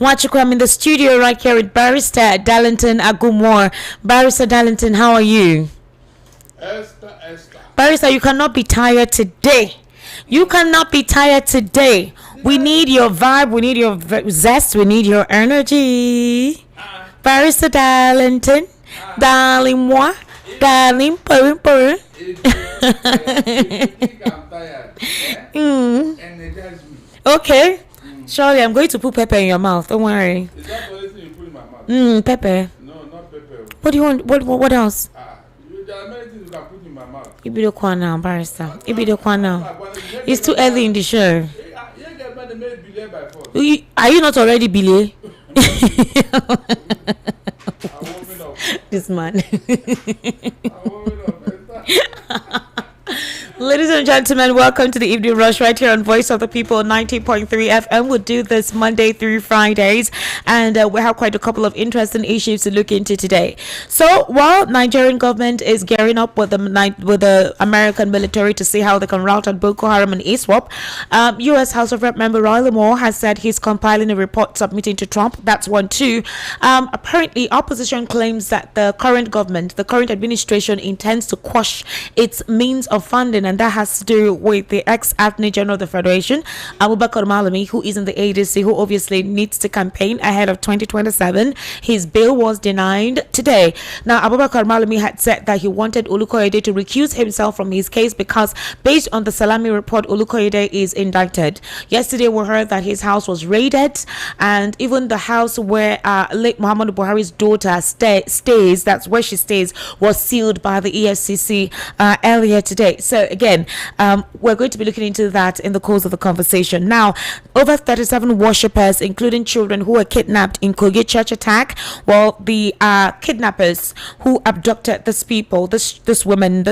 I'm in the studio right here with Barrister Darlington Agumore. Barrister Darlington, how are you? Esther. Barrister, you cannot be tired today. You cannot be tired today. We need your vibe, we need your zest, we need your energy. Barrister Darlington, darling moi, darling purr. You think I'm tired? Energize me. Okay. Surely I'm going to put pepper in your mouth. Don't worry. Is that the only thing you put in my mouth? Pepper. No, not pepper. What do you want? What else? There are many things you can put in my mouth. You be the one now, Barrister. You be the one now. It's too early in the show. Are you not already Billy? This man. Ladies and gentlemen, welcome to the Evening Rush right here on Voice of the People 90.3 FM. We'll do this Monday through Fridays, and we have quite a couple of interesting issues to look into today. So while Nigerian government is gearing up with the American military to see how they can rout out Boko Haram and ISWAP, U.S. House of Rep member Riley Moore has said he's compiling a report submitting to Trump. That's one. Two, apparently opposition claims that the current government, the current administration, intends to quash its means of funding, and that has to do with the ex-Attorney General of the Federation, Abubakar Malami, who is in the ADC, who obviously needs to campaign ahead of 2027. His bail was denied today. Now, Abubakar Malami had said that he wanted Olukoyede to recuse himself from his case because, based on the Salami report, Olukoyede is indicted. Yesterday, we heard that his house was raided, and even the house where late Muhammadu Buhari's daughter stays, that's where she stays, was sealed by the EFCC earlier today. So again, we're going to be looking into that in the course of the conversation. Now, over 37 worshippers, including children, who were kidnapped in Kogi church attack. Well, the kidnappers who abducted this women,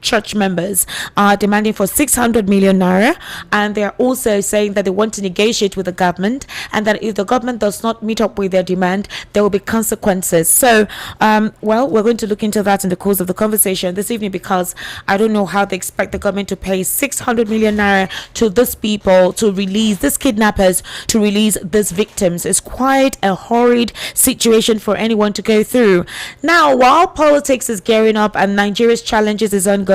church members are demanding for 600 million naira, and they're also saying that they want to negotiate with the government, and that if the government does not meet up with their demand, there will be consequences. So we're going to look into that in the course of the conversation this evening, because I don't know how they expect the government to pay 600 million naira to these people to release these kidnappers, to release these victims. It's quite a horrid situation for anyone to go through. Now, while politics is gearing up and Nigeria's challenges is ongoing,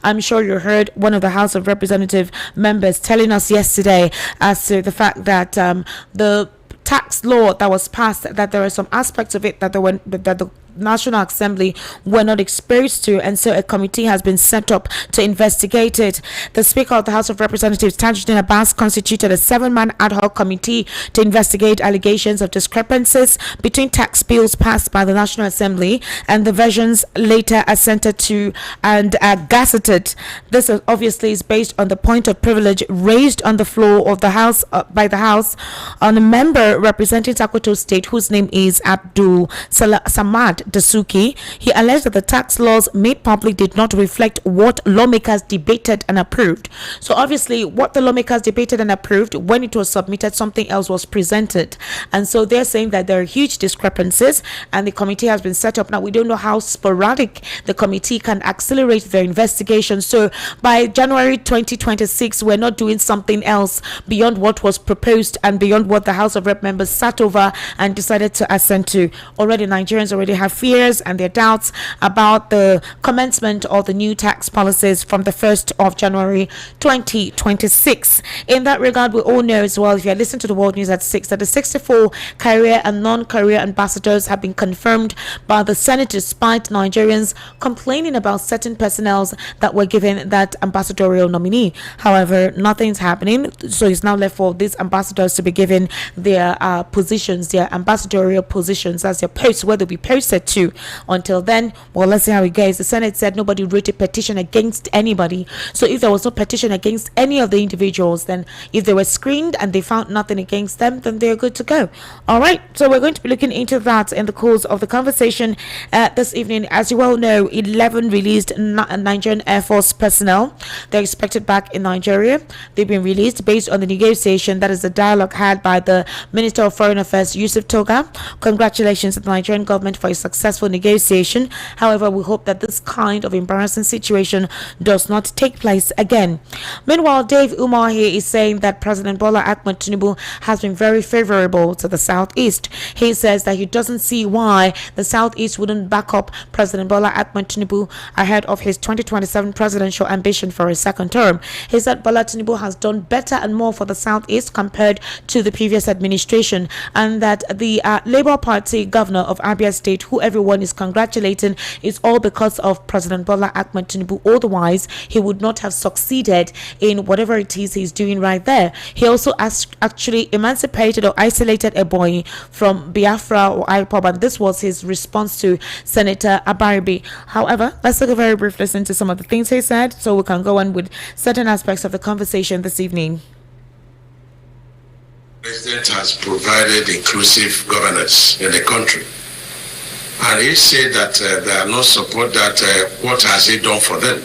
I'm sure you heard one of the House of Representative members telling us yesterday as to the fact that the tax law that was passed, that there are some aspects of it that the National Assembly were not exposed to, and so a committee has been set up to investigate it. The Speaker of the House of Representatives, Tajuddin Abbas, constituted a 7-man ad hoc committee to investigate allegations of discrepancies between tax bills passed by the National Assembly and the versions later assented to and gazetted. This obviously is based on the point of privilege raised on the floor of the House by the House on a member representing Sokoto State, whose name is Abdul Samad Dasuki. He alleged that the tax laws made public did not reflect what lawmakers debated and approved. So obviously, what the lawmakers debated and approved, when it was submitted, something else was presented. And so they're saying that there are huge discrepancies, and the committee has been set up. Now, we don't know how sporadic the committee can accelerate their investigation. So by January 2026, we're not doing something else beyond what was proposed and beyond what the House of Rep members sat over and decided to assent to. Nigerians already have fears and their doubts about the commencement of the new tax policies from the 1st of January 2026. In that regard, we all know as well, if you listen to the World News at 6, that the 64 career and non-career ambassadors have been confirmed by the Senate, despite Nigerians complaining about certain personnel that were given that ambassadorial nominee. However, nothing's happening, so it's now left for these ambassadors to be given their positions, their ambassadorial positions, as their posts, where they'll be posted to. Until then, well, let's see how it goes. The Senate said nobody wrote a petition against anybody. So if there was no petition against any of the individuals, then if they were screened and they found nothing against them, then they're good to go. All right, so we're going to be looking into that in the course of the conversation this evening. As you well know, 11 released Nigerian Air Force personnel, they're expected back in Nigeria. They've been released based on the negotiation, that is the dialogue had by the Minister of Foreign Affairs, Yusuf Toga. Congratulations to the Nigerian government for a successful successful negotiation. However, we hope that this kind of embarrassing situation does not take place again. Meanwhile, Dave Umahi is saying that President Bola Ahmed Tinubu has been very favorable to the Southeast. He says that he doesn't see why the Southeast wouldn't back up President Bola Ahmed Tinubu ahead of his 2027 presidential ambition for his second term. He said Bola Tinubu has done better and more for the Southeast compared to the previous administration, and that the Labour Party governor of Abia State, who everyone is congratulating, is all because of President Bola Ahmed Tinubu. Otherwise, he would not have succeeded in whatever it is he's doing right there. He also actually emancipated or isolated Ebonyi from Biafra or IPOB, and this was his response to Senator Abaribe. However, let's take a very brief listen to some of the things he said so we can go on with certain aspects of the conversation this evening. The president has provided inclusive governance in the country, and he said that they are not support that. What has he done for them?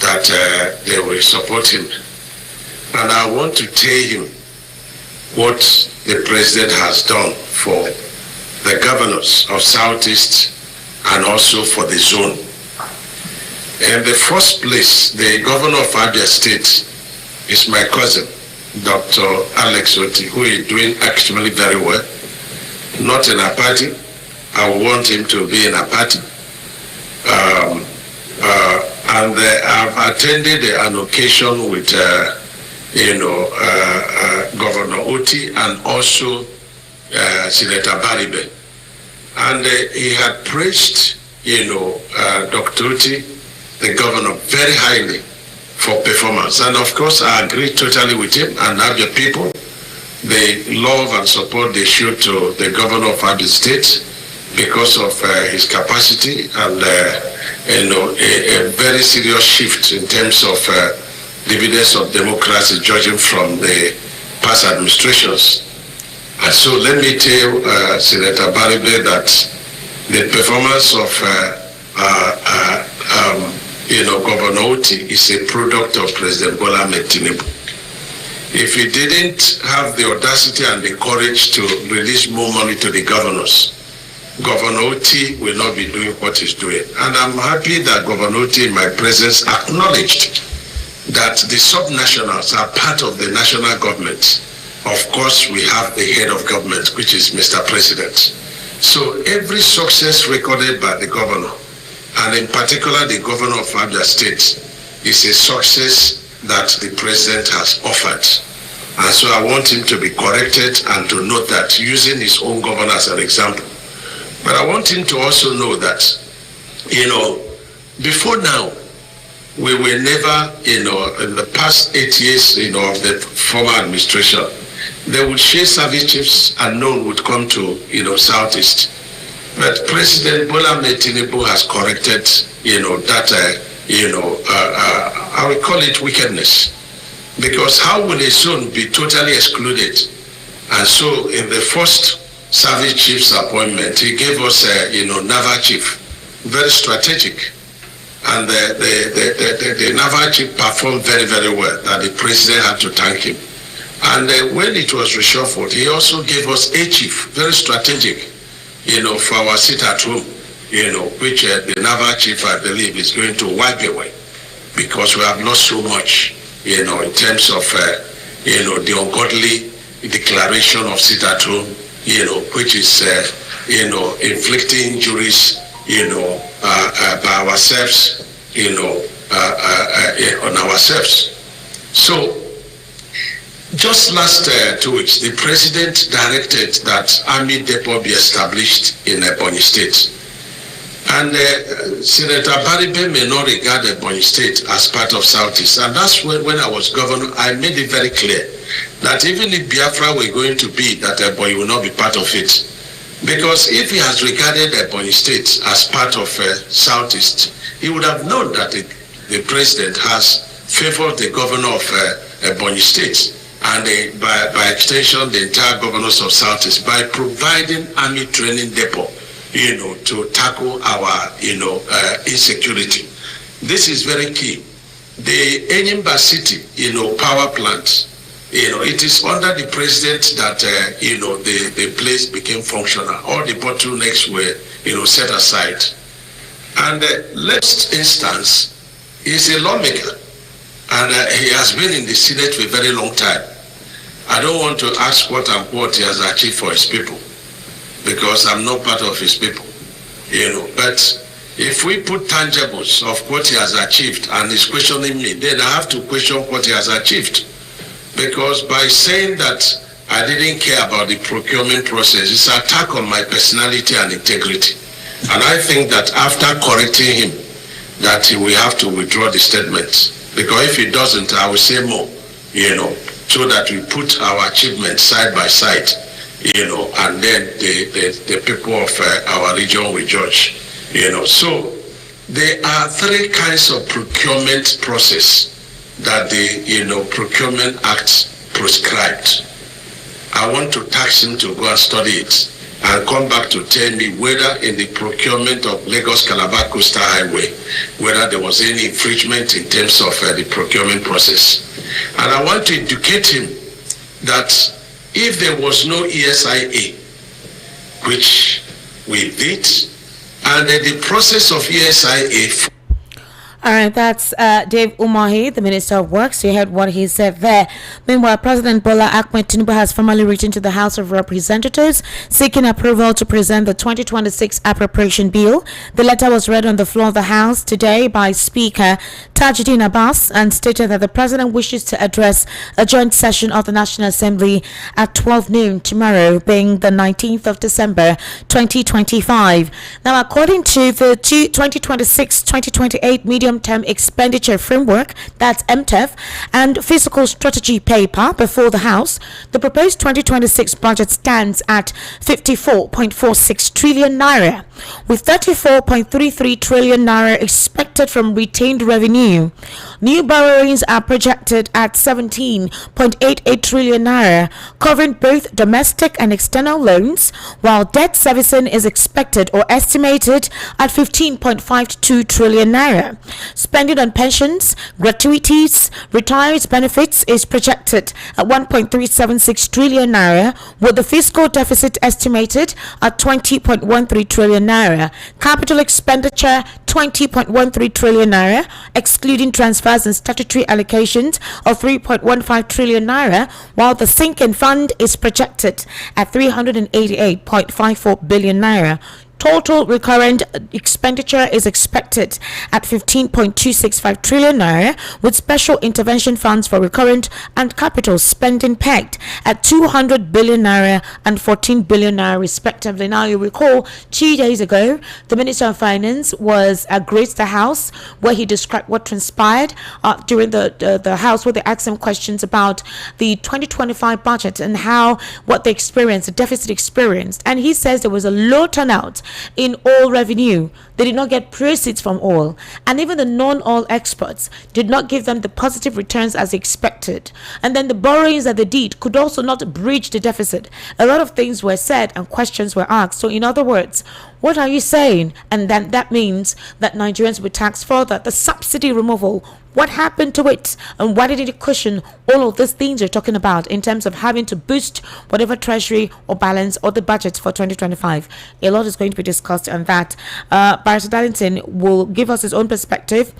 That they will support him, and I want to tell him what the president has done for the governors of Southeast and also for the zone. In the first place, the governor of Abia State is my cousin, Dr. Alex Oti, who is doing actually very well. Not in a party. I want him to be in a party. And I've attended an occasion with, Governor Oti and also Senator Baribe. And he had praised, Dr. Oti, the governor, very highly for performance. And of course, I agree totally with him and Abia people. They love and support they show to the governor of Abia State because of his capacity and a very serious shift in terms of dividends of democracy, judging from the past administrations. And so let me tell Senator Baribe that the performance of Governor Oti is a product of President Bola Ahmed Tinubu. If he didn't have the audacity and the courage to release more money to the governors, Governor Oti will not be doing what he's doing. And I'm happy that Governor Oti, in my presence, acknowledged that the subnationals are part of the national government. Of course, we have the head of government, which is Mr. President. So every success recorded by the governor, and in particular the governor of Abia State, is a success that the president has offered. And so I want him to be corrected and to note that, using his own governor as an example. But I want him to also know that, before now, we were never, in the past 8 years, of the former administration, they would share service chiefs and none would come to, Southeast. But President Bola Ahmed Tinubu has corrected, that, I will call it wickedness. Because how will a zone be totally excluded? And so in the first service chief's appointment, he gave us naval chief, very strategic. And the naval chief performed very, very well, that the president had to thank him. And when it was reshuffled, he also gave us a chief, very strategic, for our sit at home, which the naval chief, I believe, is going to wipe away, because we have lost so much, in terms of, the ungodly declaration of sit at home, which is, inflicting injuries, by ourselves, on ourselves. So, just last 2 weeks, the president directed that army depot be established in Ebonyi State. And Senator Baribe may not regard Ebonyi State as part of Southeast. And that's when I was governor, I made it very clear that even if Biafra were going to be, that Ebonyi will not be part of it. Because if he has regarded Ebonyi State as part of Southeast, he would have known that the president has favored the governor of Ebonyi State and by extension the entire governors of Southeast by providing army training depot, to tackle our, insecurity. This is very key. The Enyimba City, power plant it is under the president that, the place became functional. All the bottlenecks were, set aside. And last instance, he's a lawmaker. And he has been in the Senate for a very long time. I don't want to ask what he has achieved for his people, because I'm not part of his people, But if we put tangibles of what he has achieved and he's questioning me, then I have to question what he has achieved. Because by saying that I didn't care about the procurement process, it's an attack on my personality and integrity. And I think that after correcting him, that he will have to withdraw the statement. Because if he doesn't, I will say more, so that we put our achievements side by side, and then the people of our region will judge, So there are three kinds of procurement process that the Procurement Act prescribed. I want to tax him to go and study it and come back to tell me whether in the procurement of Lagos-Calabar Coastal Highway, whether there was any infringement in terms of the procurement process. And I want to educate him that if there was no ESIA, which we did, and the process of ESIA. All right, that's Dave Umahi, the Minister of Works. You heard what he said there. Meanwhile, President Bola Ahmed Tinubu has formally written to the House of Representatives seeking approval to present the 2026 appropriation bill. The letter was read on the floor of the House today by Speaker Tajuddin Abbas and stated that the President wishes to address a joint session of the National Assembly at 12 noon tomorrow, being the 19th of December 2025. Now, according to the 2026-2028 medium-term expenditure framework, that's MTEF, and fiscal strategy paper before the House, the proposed 2026 budget stands at 54.46 trillion naira, with 34.33 trillion naira expected from retained revenue. New borrowings are projected at 17.88 trillion naira, covering both domestic and external loans, while debt servicing is expected or estimated at 15.52 trillion naira. Spending on pensions, gratuities, retirees' benefits is projected at 1.376 trillion naira, with the fiscal deficit estimated at 20.13 trillion naira. Capital expenditure 20.13 trillion naira, excluding transfers and statutory allocations of 3.15 trillion naira, while the sinking fund is projected at 388.54 billion naira. Total recurrent expenditure is expected at 15.265 trillion naira, with special intervention funds for recurrent and capital spending pegged at 200 billion naira and 14 billion naira respectively. Now, you recall 2 days ago, the Minister of Finance was graced the House, where he described what transpired during the House, where they asked him questions about the 2025 budget and what they experienced, the deficit experienced, and he says there was a low turnout in oil revenue. They did not get proceeds from oil, and even the non-oil experts did not give them the positive returns as expected. And then the borrowings that they did could also not bridge the deficit. A lot of things were said and questions were asked. So in other words, what are you saying? And then that means that Nigerians will tax further. The subsidy removal, what happened to it, and why did it cushion all of these things you're talking about in terms of having to boost whatever treasury or balance or the budget for 2025? A lot is going to be discussed on that. Barrister Darlington will give us his own perspective,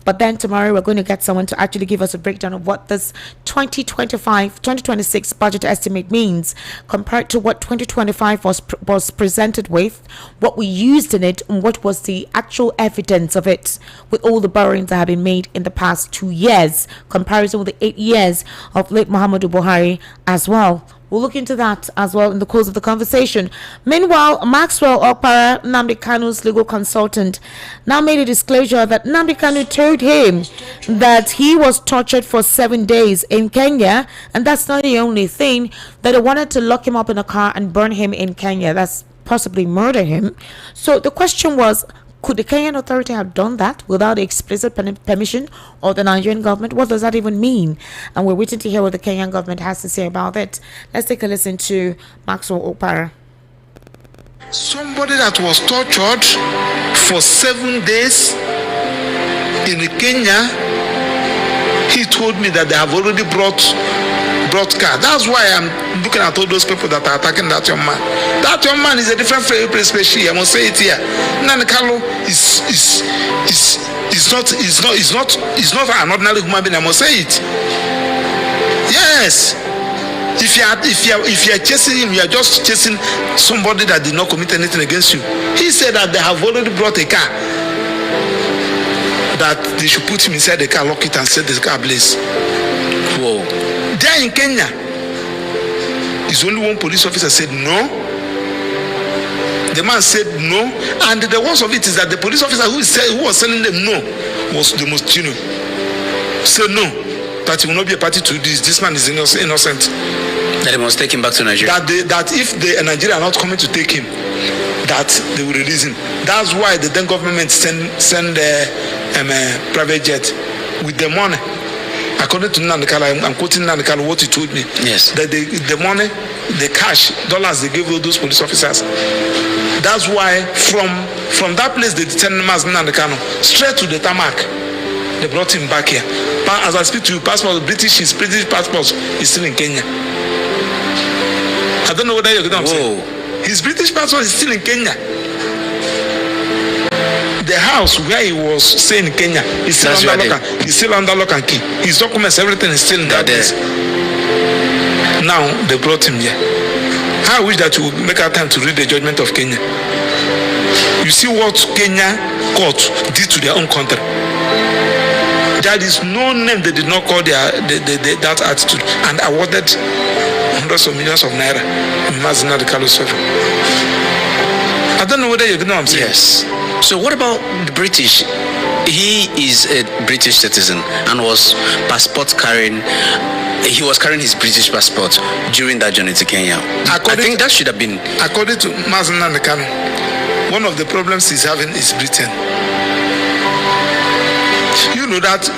but then tomorrow we're going to get someone to actually give us a breakdown of what this 2026 budget estimate means compared to what 2025 was presented with, what we used in it, and what was the actual evidence of it, with all the borrowings that have been made in the past 2 years, comparison with the 8 years of late Muhammadu Buhari as well. We'll look into that as well in the course of the conversation. Meanwhile, Maxwell Okpara, Nnamdi Kanu's legal consultant, now made a disclosure that Nnamdi Kanu told him that he was tortured for 7 days in Kenya, and that's not the only thing, that they wanted to lock him up in a car and burn him in Kenya. That's possibly murder him. So the question was, could the Kenyan authority have done that without the explicit permission of the Nigerian government? What does that even mean? And we're waiting to hear what the Kenyan government has to say about it. Let's take a listen to Maxwell Okpara. Somebody that was tortured for 7 days in Kenya, he told me that they have already brought brought car. That's why I'm looking at all those people that are attacking that young man. That young man is a different species. I must say it here. Nnamdi Kanu is not an ordinary human being. I must say it. Yes. If you are chasing him, you are just chasing somebody that did not commit anything against you. He said that they have already brought a car, that they should put him inside the car, lock it, and set the car ablaze. Whoa. There in Kenya, is only one police officer said no. The man said no, and the worst of it is that the police officer who was telling them no was the most genuine. Said no, that he will not be a party to this. This man is innocent. That they must take him back to Nigeria. That if the Nigeria are not coming to take him, that they will release him. That's why the then government send a private jet with the money. According to Nnamdi Kanu, I'm quoting Nnamdi Kanu what he told me. Yes. That the money, the cash, dollars they gave all those police officers. That's why from that place they send him as Nnamdi Kanu straight to the tarmac. They brought him back here. But as I speak to you, his British passport is still in Kenya. I don't know whether you get what I'm saying. His British passport is still in Kenya. The house where he was staying in Kenya is still under lock and key. His documents, everything is still in that place. Now they brought him here. I wish that you would make our time to read the judgment of Kenya. You see what Kenya court did to their own country. There is no name they did not call that attitude and awarded hundreds of millions of naira in Nnamdi Kanu's favor. I don't know whether you know what I'm saying. Yes. So what about the British? He is a British citizen and was carrying his British passport during that journey to Kenya. I think that should have been. According to Nnamdi Kanu, one of the problems he's having is Britain. You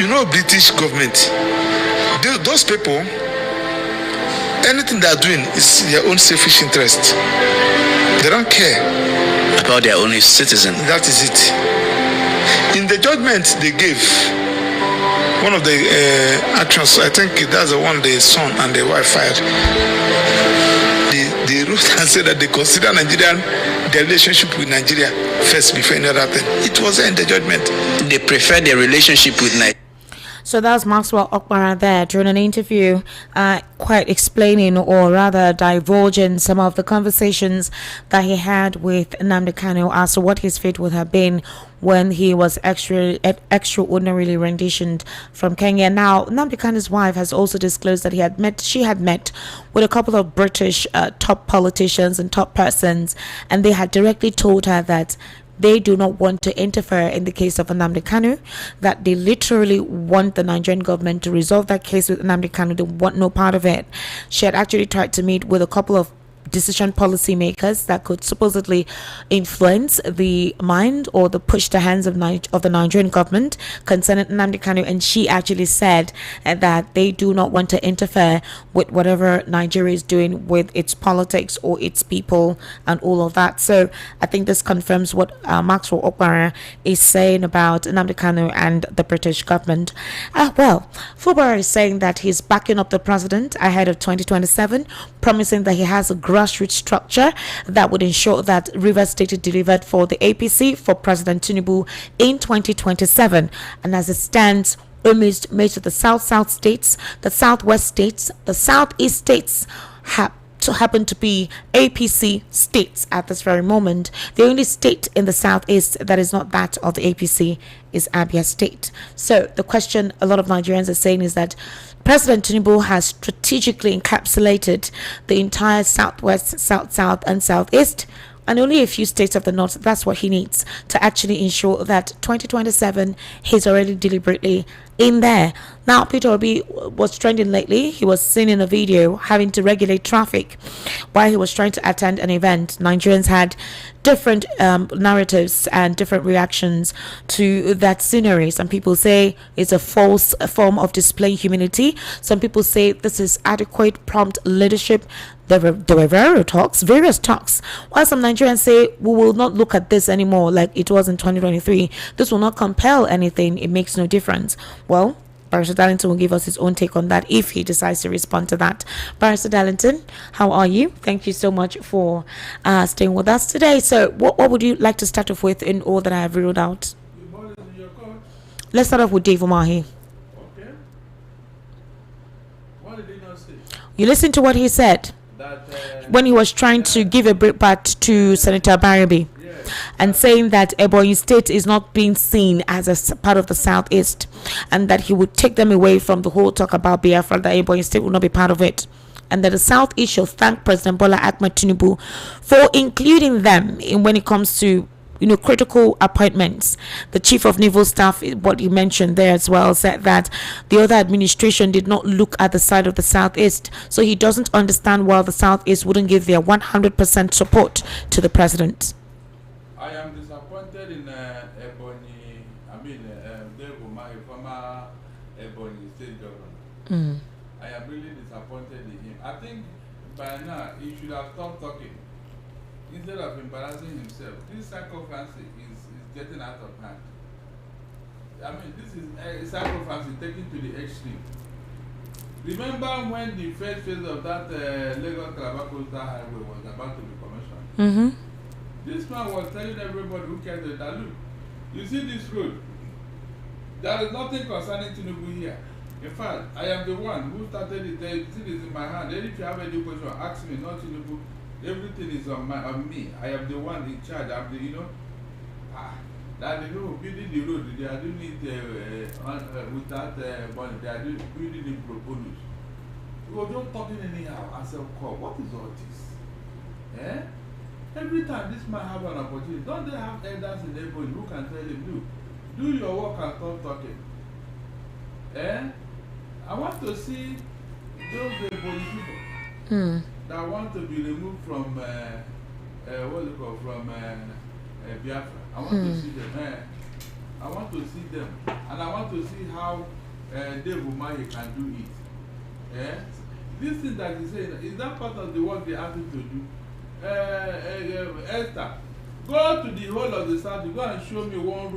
know British government, those people, anything they are doing is their own selfish interest. They don't care about their own citizen. That is it. In the judgment they gave, one of the actions, I think that's the one the son and the wife filed. They wrote and said that they consider their relationship with Nigeria first before any other thing. It was in the judgment. They prefer their relationship with Nigeria. So that's Maxwell Okpara there during an interview, quite explaining or rather divulging some of the conversations that he had with Nnamdi Kanu as to what his fate would have been when he was extraordinarily renditioned from Kenya. Now, Nnamdi Kanu's wife has also disclosed that she had met with a couple of British top politicians and top persons, and they had directly told her that they do not want to interfere in the case of Nnamdi Kanu, that they literally want the Nigerian government to resolve that case with Nnamdi Kanu. They want no part of it. She had actually tried to meet with a couple of decision policymakers that could supposedly influence the mind or the push the hands of the Nigerian government concerning Nnamdi Kanu, and she actually said that they do not want to interfere with whatever Nigeria is doing with its politics or its people and all of that. So I think this confirms what Maxwell Okpara is saying about Nnamdi Kanu and the British government. Well, Fubara is saying that he's backing up the president ahead of 2027, promising that he has a grassroots structure that would ensure that Rivers State is delivered for the APC for President Tinubu in 2027. And as it stands, most of the South states, the Southwest states, the Southeast states happen to be APC states at this very moment. The only state in the Southeast that is not that of the APC is Abia State. So the question a lot of Nigerians are saying is that President Tinubu has strategically encapsulated the entire Southwest, South, and Southeast, and only a few states of the North. That's what he needs to actually ensure that 2027 he's already deliberately in there. Now, Peter Obi was trending lately. He was seen in a video having to regulate traffic while he was trying to attend an event. Nigerians had different narratives and different reactions to that scenery. Some people say it's a false form of displaying humility. Some people say this is adequate, prompt leadership. There were various talks. While some Nigerians say we will not look at this anymore like it was in 2023. This will not compel anything. It makes no difference. Well, Barrister Darlington will give us his own take on that if he decides to respond to that. Barrister Darlington, how are you? Thank you so much for staying with us today. So what would you like to start off with in all that I have ruled out? Let's start off with Dave Umahi. Okay. What did he not say? You listened to what he said That when he was trying to give a brickbat to Senator Barabi. And saying that Ebonyi State is not being seen as a part of the Southeast, and that he would take them away from the whole talk about Biafra, that Ebonyi State will not be part of it, and that the Southeast shall thank President Bola Ahmed Tinubu for including them in when it comes to critical appointments. The Chief of Naval Staff, what he mentioned there as well, said that the other administration did not look at the side of the Southeast, so he doesn't understand why the Southeast wouldn't give their 100% support to the president. I am disappointed in Ebonyi. Dave Umahi, former Ebonyi State Governor. I am really disappointed in him. I think by now he should have stopped talking instead of embarrassing himself. This sacrifice is getting out of hand. This is a sacrifice taken to the extreme. Remember when the first phase of that Lagos Calabar Coastal Highway was about to be commissioned? This man was telling everybody who cares that, look, you see this road, there is nothing concerning Tinubu here. In fact, I am the one who started it. The thing is in my hand. And if you have any question, ask me, not Tinubu. Everything is on me. I am the one in charge. I'm the, that building the road, they are doing it without money. They are building the pro bonus. We were just talking anyhow. I said, what is all this? Every time this man have an opportunity, don't they have elders in everybody who can tell him, do your work and stop talking? I want to see those Ebonyi people that want to be removed from Biafra. I want to see them. I want to see them, and I want to see how Dave Umahi can do it. This thing that he's saying, is that part of the work they asked him to do? Esther, go to the whole of the south, go and show me one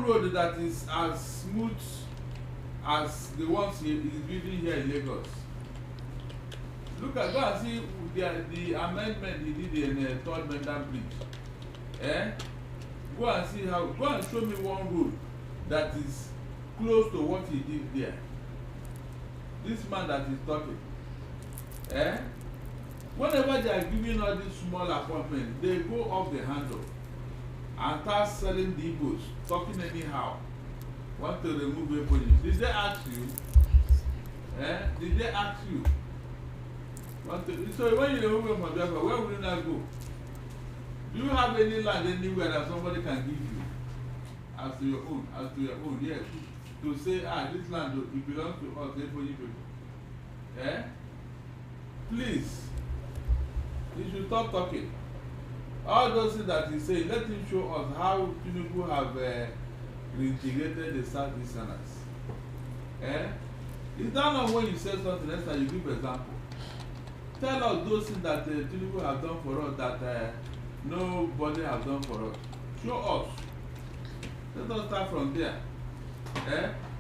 road that is as smooth as the ones he is building here in Lagos. Go and see the amendment he did in Third Mainland Bridge. Go and see go and show me one road that is close to what he did there. This man that is talking. Whenever they are giving all these small appointments, they go off the handle and start selling the Igbos, talking anyhow. Want to remove everybody. Did they ask you? Did they ask you? So when you remove them from Biafra, where will you not go? Do you have any land anywhere that somebody can give you? As to your own, yes. To say, this land, it belongs to us, Ebonyi people. Please. He should stop talking. All those things that he's saying, let him show us how Tinubu have reintegrated the Southeasterners. Is that not when you say something else that you give example? Tell us those things that Tinubu have done for us that nobody have done for us. Show us. Let us start from there.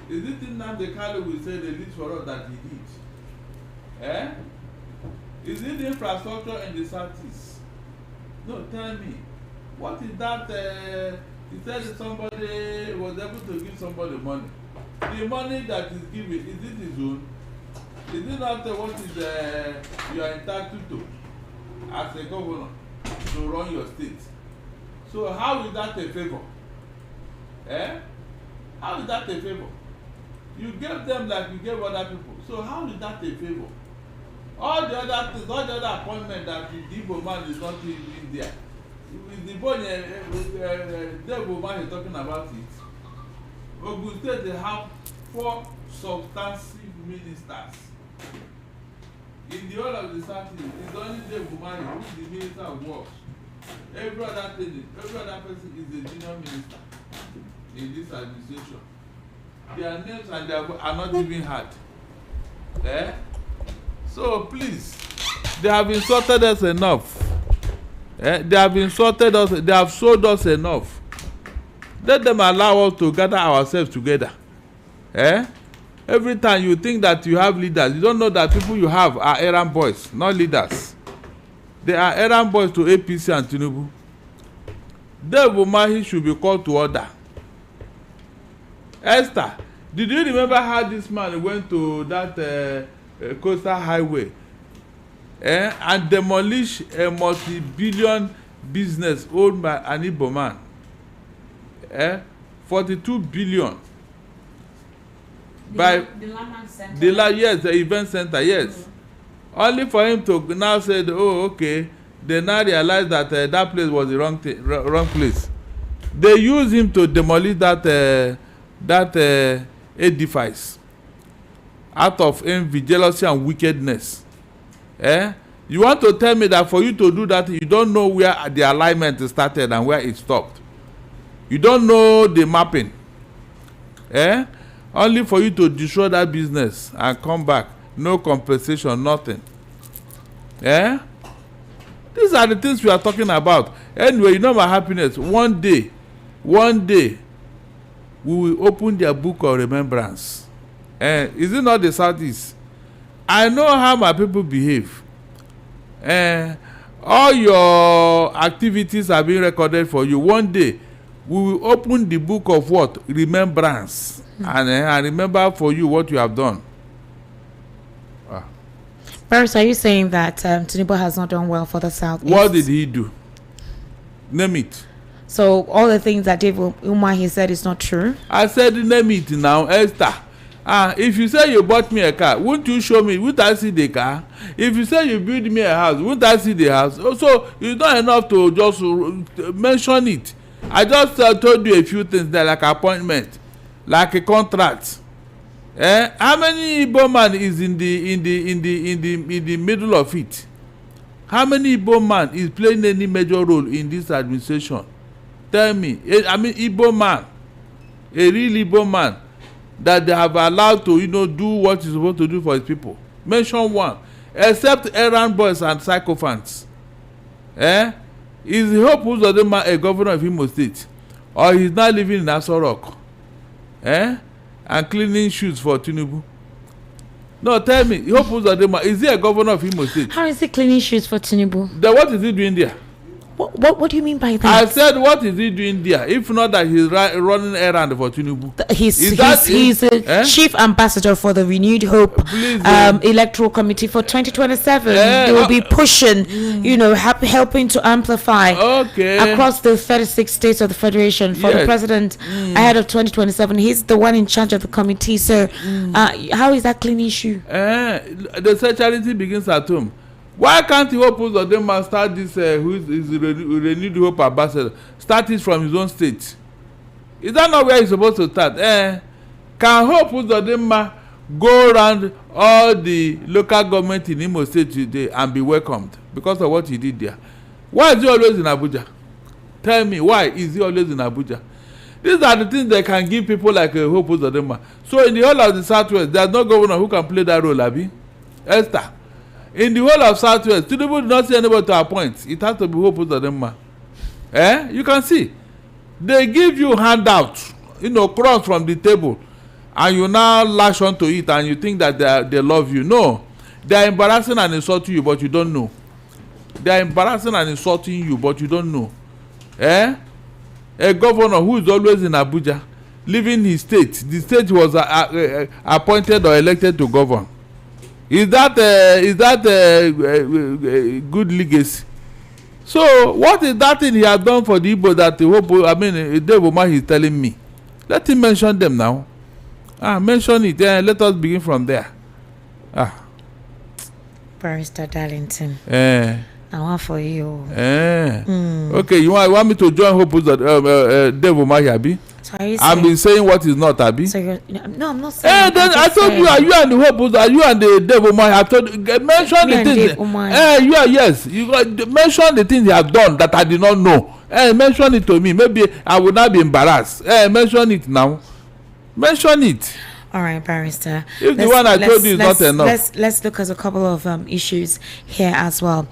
Is it in Nnamdi Kanu will say the least for us that he did? Is it the infrastructure in the Southeast? No, tell me. What is that? He said that somebody was able to give somebody money. The money that is given, is it his own? Is it not what is you are entitled to as a governor to run your state? So how is that a favor? How is that a favor? You gave them like you gave other people. So how is that a favor? All the other things, all the other appointments that the Igbo man is not in there. With the boy, Dave man is talking about it. Ogun State, they have 4 substantive ministers. In the whole of the Southeast, it's only Dave man who is the minister of works. Every other person is a junior minister in this administration. Their names and are not even heard. So please, they have insulted us enough. They have insulted us, they have sold us enough. Let them allow us to gather ourselves together Every time you think that you have leaders, you don't know that people you have are errand boys, not leaders. They are errand boys to APC and Tinubu. Dave Umahi should be called to order. Esther, did you remember how this man went to that coastal highway and demolished a multi-billion business owned by an Igbo man? 42 billion. By the Landmark Center. The event center, yes. Only for him to now say, oh, okay, they now realize that that place was the wrong place. They use him to demolish that edifice out of envy, jealousy, and wickedness. You want to tell me that for you to do that, you don't know where the alignment started and where it stopped. You don't know the mapping. Only for you to destroy that business and come back. No compensation, nothing. These are the things we are talking about. Anyway, you know my happiness. One day, we will open their book of remembrance. Is it not the Southeast? I know how my people behave. All your activities are being recorded for you. One day, we will open the book of what? Remembrance. And remember for you what you have done. Paris, are you saying that Tinubu has not done well for the Southeast? What did he do? Name it. So all the things that David Umahi said is not true? I said name it now, Esther. If you say you bought me a car, won't you show me? Won't I see the car? If you say you build me a house, won't I see the house? So it's not enough to just mention it. I just told you a few things there, like appointment, like a contract. How many Igbo man is in the middle of it? How many Igbo man is playing any major role in this administration? Tell me. I mean, Igbo man, a real Igbo man that they have allowed to, do what he's supposed to do for his people. Mention one, except errand boys and sycophants. Is Hope Uzodinma a governor of Imo State, or he's now living in Aso Rock? And cleaning shoes for Tinubu? No, tell me, Hope Uzodinma, is he a governor of Imo State? How is he cleaning shoes for Tinubu? Then what is he doing there? What do you mean by that? I said, what is he doing there? If not that he's running errand for Tinubu. He's a chief ambassador for the Renewed Hope Electoral Committee for 2027. They will be pushing, helping to amplify across the 36 states of the Federation for the president ahead of 2027. He's the one in charge of the committee. So how is that clean issue? The say charity begins at home. Why can't he Hope Uzodinma start this, who is the Renewed Hope ambassador, start it from his own state? Is that not where he's supposed to start? Can Hope Uzodinma go around all the local government in Imo State today and be welcomed because of what he did there? Why is he always in Abuja? Tell me, why is he always in Abuja? These are the things that can give people like Hope Uzodinma. So in the whole of the Southwest, there's no governor who can play that role, Abi? Esther. In the whole of Southwest, Tinubu did not see anybody to appoint. It has to be Hope Uzodinma. You can see. They give you handouts, crumbs from the table, and you now lash onto it and you think that they love you. No. They are embarrassing and insulting you, but you don't know. They are embarrassing and insulting you, but you don't know. A governor who is always in Abuja, leaving his state. The state was appointed or elected to govern. Is that a good legacy? So what is that thing he has done for the Igbo that Dave Umahi is telling me? Let him mention them now. Mention it. Let us begin from there. Barrister Darlington. I want for you. Okay, you want me to join Hope Dave Umahi, Abi? I've been saying what is not, Abi. So no, I'm not saying. Then I told you, are you and the Hope, are you and the Dave Umahi? I told you, mention the things. You are, yes. You mention the things you have done that I did not know. Mention it to me. Maybe I would not be embarrassed. Mention it now. Mention it. All right, Barrister. If the one I told you is not enough. Let's look at a couple of issues here as well.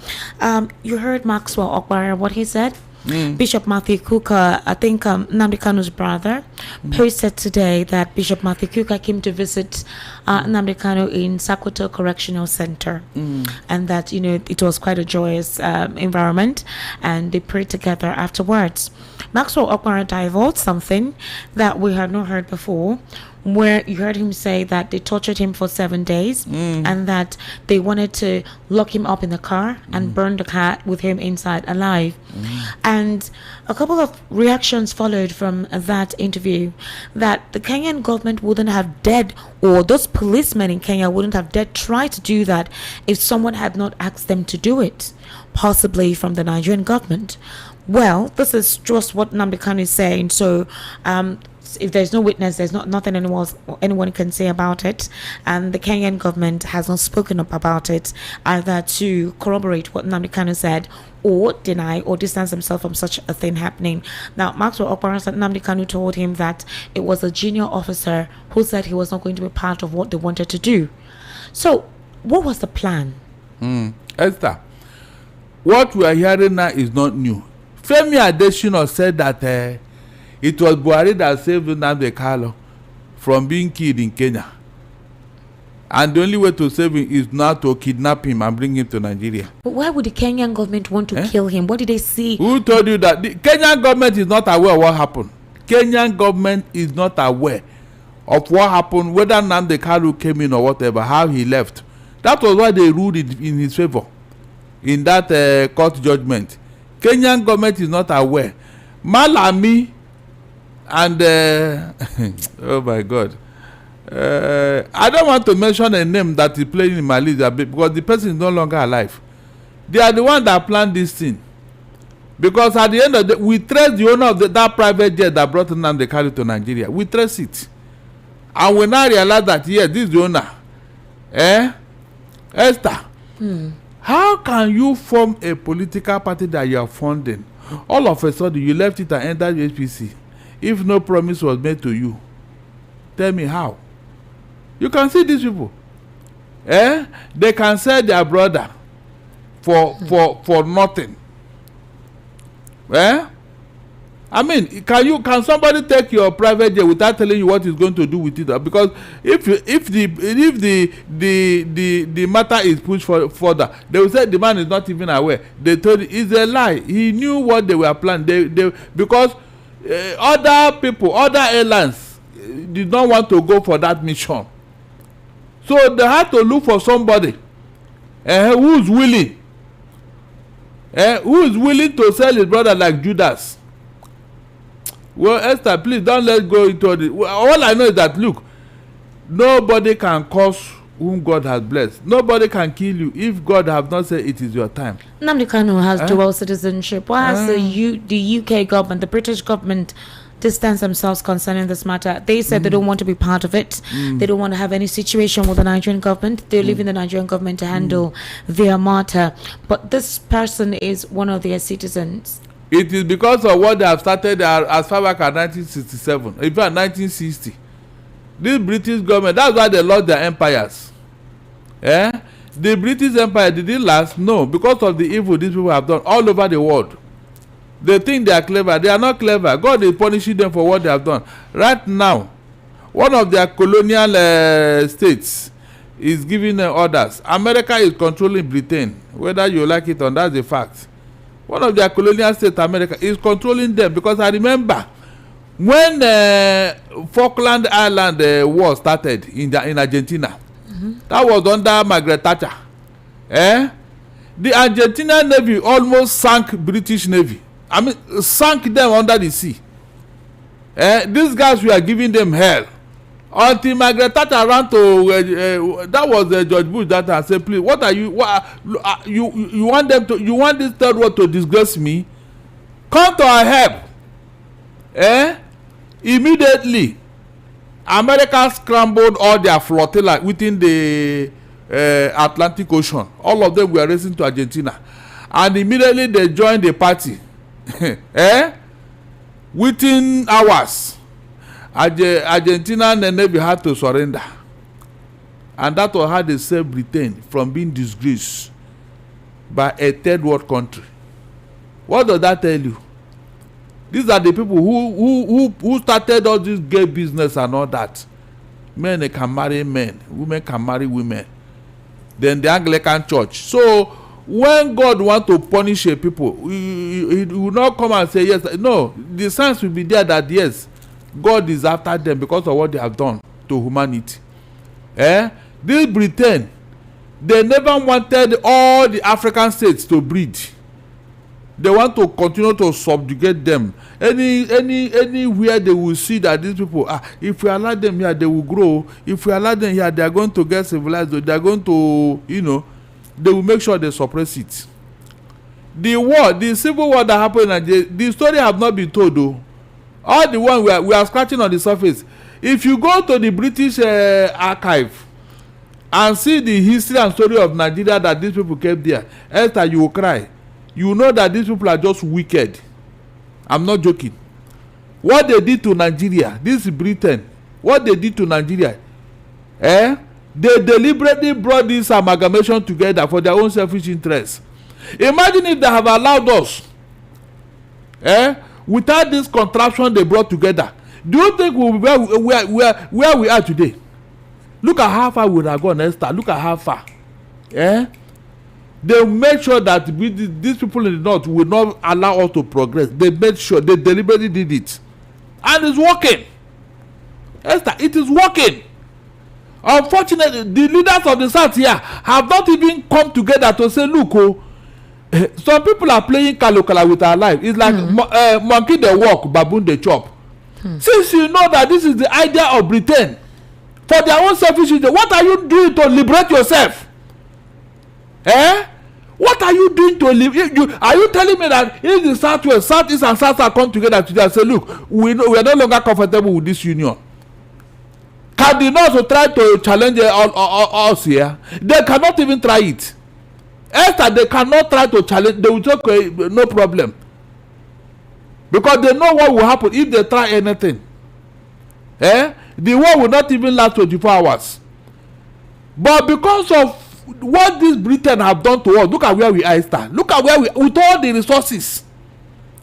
You heard Maxwell Okpara, what he said? Bishop Matthew Kuka, I think Nnamdi Kanu's brother, posted today that Bishop Matthew Kuka came to visit Nnamdi Kanu in Sokoto Correctional Center, and that, you know, it was quite a joyous environment, and they prayed together afterwards. Maxwell Okpara divulged something that we had not heard before, where you heard him say that they tortured him for 7 days and that they wanted to lock him up in the car and burn the car with him inside alive. And a couple of reactions followed from that interview, that the Kenyan government wouldn't have dared, or those policemen in Kenya wouldn't have dared try to do that if someone had not asked them to do it, possibly from the Nigerian government. Well, this is just what Nnamdi Kanu is saying. So if there's no witness, there's nothing anyone can say about it, and the Kenyan government has not spoken up about it either to corroborate what Nnamdi Kanu said or deny or distance himself from such a thing happening. Now, Maxwell Okpara said Nnamdi Kanu told him that it was a junior officer who said he was not going to be part of what they wanted to do. So, what was the plan? Esther, what we are hearing now is not new. Femi Adesina said that it was Buhari that saved Nnamdi Kanu from being killed in Kenya. And the only way to save him is now to kidnap him and bring him to Nigeria. But why would the Kenyan government want to kill him? What did they see? Who told you that? The Kenyan government is not aware of what happened. Kenyan government is not aware of what happened, whether Nnamdi Kanu came in or whatever, how he left. That was why they ruled it in his favor in that court judgment. Kenyan government is not aware. Malami and oh my God, I don't want to mention a name that is playing in my list because the person is no longer alive. They are the one that planned this thing, because at the end of the day, we trace the owner of that private jet that brought Nnamdi Kanu to Nigeria. We trace it, and we now realize that yes, this is the owner. Esther, how can you form a political party that you are funding? All of a sudden, you left it and entered the HPC. If no promise was made to you, tell me how. You can see these people. They can sell their brother for nothing. I mean, can somebody take your private jet without telling you what he's going to do with it? Because if the matter is pushed further, they will say the man is not even aware. They told you it's a lie. He knew what they were planning. Because other people, other airlines did not want to go for that mission, so they had to look for somebody who's willing to sell his brother like Judas. Well, Esther, please don't let's go into it. All I know is that, look, nobody can curse whom God has blessed. Nobody can kill you if God have not said it is your time. Nnamdi Kanu has dual citizenship. Why has the UK government, the British government, distanced themselves concerning this matter? They said they don't want to be part of it. They don't want to have any situation with the Nigerian government. They're leaving the Nigerian government to handle their matter. But this person is one of their citizens. It is because of what they have started as far back as 1967, in fact 1960. This British government, that's why they lost their empires. The British Empire, did it last? No, because of the evil these people have done all over the world. They think they are clever. They are not clever. God is punishing them for what they have done. Right now, one of their colonial states is giving them orders. America is controlling Britain, whether you like it or not, that's a fact. One of their colonial states, America, is controlling them, because I remember when Falkland Island war started in Argentina, that was under Margaret Thatcher. The Argentinian Navy almost sank British Navy. I mean, sank them under the sea. These guys were giving them hell until Margaret Thatcher ran to that was George Bush that time, said, please, what are you? You want them to? You want this third world to disgrace me? Come to our help. Immediately, America scrambled all their flotilla within the Atlantic Ocean. All of them were racing to Argentina, and immediately they joined the party. Within hours, Argentina and the Navy had to surrender, and that was how they saved Britain from being disgraced by a third world country. What does that tell you? These are the people who started all this gay business and all that. Men, they can marry men, women can marry women. Then the Anglican Church. So when God wants to punish a people, he will not come and say yes. No, the signs will be there that yes, God is after them because of what they have done to humanity. This Britain, they never wanted all the African states to breed. They want to continue to subjugate them. Anywhere they will see that these people, if we allow them here, they will grow. If we allow them here, they are going to get civilized. They are going to, they will make sure they suppress it. The civil war that happened in Nigeria, the story have not been told though. All the one we are scratching on the surface. If you go to the British archive and see the history and story of Nigeria that these people came there, Esther, you will cry. You know that these people are just wicked. I'm not joking. What they did to Nigeria, this is Britain, what they did to Nigeria, they deliberately brought this amalgamation together for their own selfish interests. Imagine if they have allowed us, without this contraption they brought together. Do you think we'll be where we are today? Look at how far we would have gone, Esther. Look at how far. They made sure that these people in the north will not allow us to progress. They made sure, they deliberately did it. And it's working. Esther, it is working. Unfortunately, the leaders of the south here have not even come together to say, look, some people are playing kalokala with our life. It's like monkey they walk, baboon they chop. Since you know that this is the idea of Britain, for their own selfish interest, what are you doing to liberate yourself? What are you doing to live? Are you telling me that if the southwest, southeast, and south come together today and say, look, we are no longer comfortable with this union? Can the north try to challenge us here? They cannot even try it. Esther, they cannot try to challenge. They will say, okay, no problem, because they know what will happen if they try anything. The war will not even last 24 hours. But because of what this Britain have done to us, look at where we are, Esther. Look at where we are with all the resources.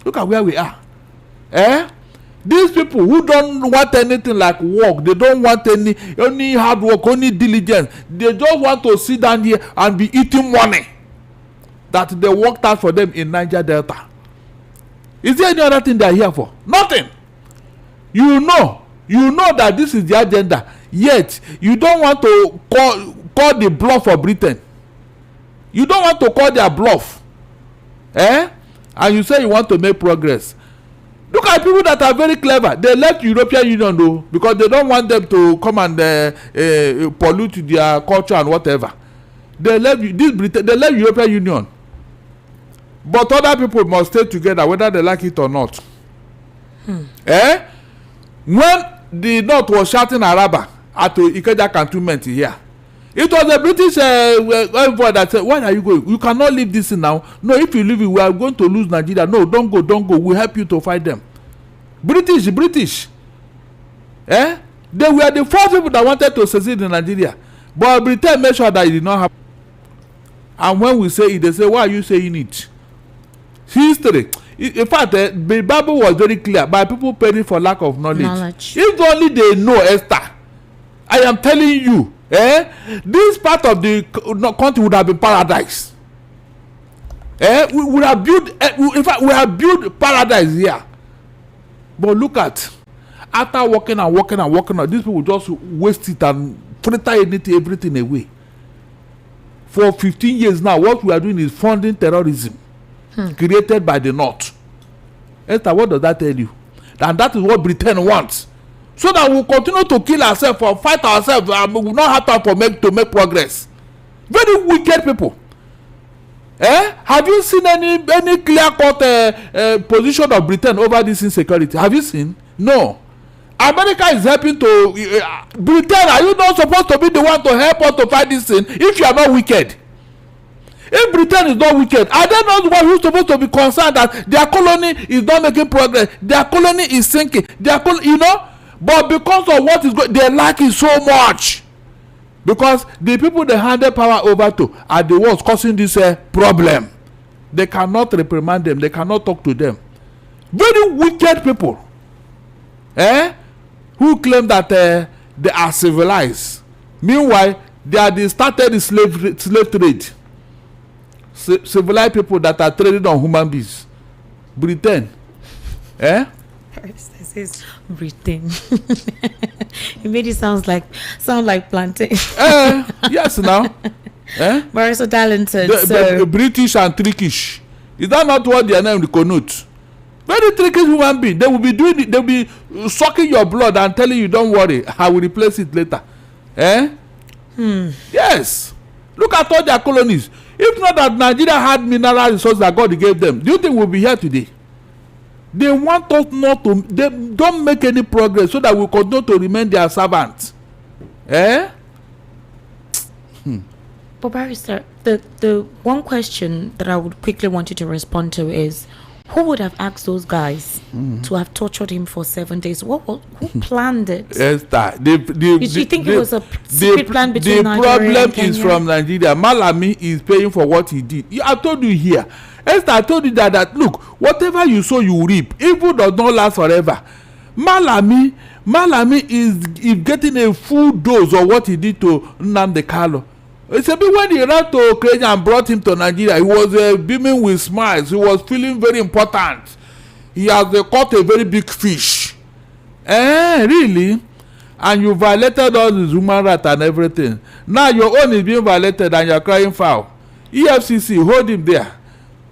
Look at where we are. These people who don't want anything like work, they don't want any hard work, only diligence. They just want to sit down here and be eating money that they worked out for them in Niger Delta. Is there any other thing they are here for? Nothing. You know that this is the agenda. Yet you don't want to call the bluff for Britain. You don't want to call their bluff. And you say you want to make progress. Look at people that are very clever. They left European Union though, because they don't want them to come and pollute their culture and whatever. They left Britain. They left European Union. But other people must stay together whether they like it or not. When the North was shouting Araba at the Ikeja cantonment here, it was a British envoy that said, why are you going? You cannot leave this now. No, if you leave it, we are going to lose Nigeria. No, don't go. We'll help you to fight them. British. They were the first people that wanted to secede in Nigeria. But Britain made sure that it did not happen. And when we say it, they say, why are you saying it? History. In fact, the Bible was very clear, but people paying for lack of knowledge. If only they know, Esther, I am telling you, this part of the country would have been paradise. We would have built, in fact, we have built paradise here. But look at, after working on, these people just waste it and fritter everything away. For 15 years now, what we are doing is funding terrorism created by the North. Esther, what does that tell you? And that is what Britain wants. So that we'll continue to kill ourselves or fight ourselves and we will not have time to make progress. Very wicked people. Have you seen any clear-cut position of Britain over this insecurity? Have you seen? No. America is helping to Britain. Are you not supposed to be the one to help us to fight this thing if you are not wicked? If Britain is not wicked, are they not the one who's supposed to be concerned that their colony is not making progress? Their colony is sinking. But because of what is going, they like it so much. Because the people they handed power over to are the ones causing this problem. They cannot reprimand them. They cannot talk to them. Very wicked people, who claim that they are civilized. Meanwhile, they started the slave trade. Civilized people that are trading on human beings. Britain. This is Britain. It made it sound like plantain. Yes, now. Barrister Darlington. The British and trickish. Is that not what their name connotes? Very tricky human being. They will be doing it. They will be sucking your blood and telling you, don't worry, I will replace it later. Yes. Look at all their colonies. If not that Nigeria had mineral resources that God gave them, do you think we'll be here today? They want us not to. They don't make any progress so that we continue to remain their servants. But Barrister, the one question that I would quickly want you to respond to is, who would have asked those guys to have tortured him for 7 days? Who planned it? Yes, you think it was a secret plan between Nigeria and Kenya? The problem is from Nigeria. Malami is paying for what he did. I told you here. Esther, I told you that look, whatever you sow, you reap. Evil does not last forever. Malami is getting a full dose of what he did to Nnamdi Kanu. It's a bit when he ran to Kenya and brought him to Nigeria, he was beaming with smiles. He was feeling very important. He has caught a very big fish. Really? And you violated all his human rights and everything. Now your own is being violated and you're crying foul. EFCC, hold him there.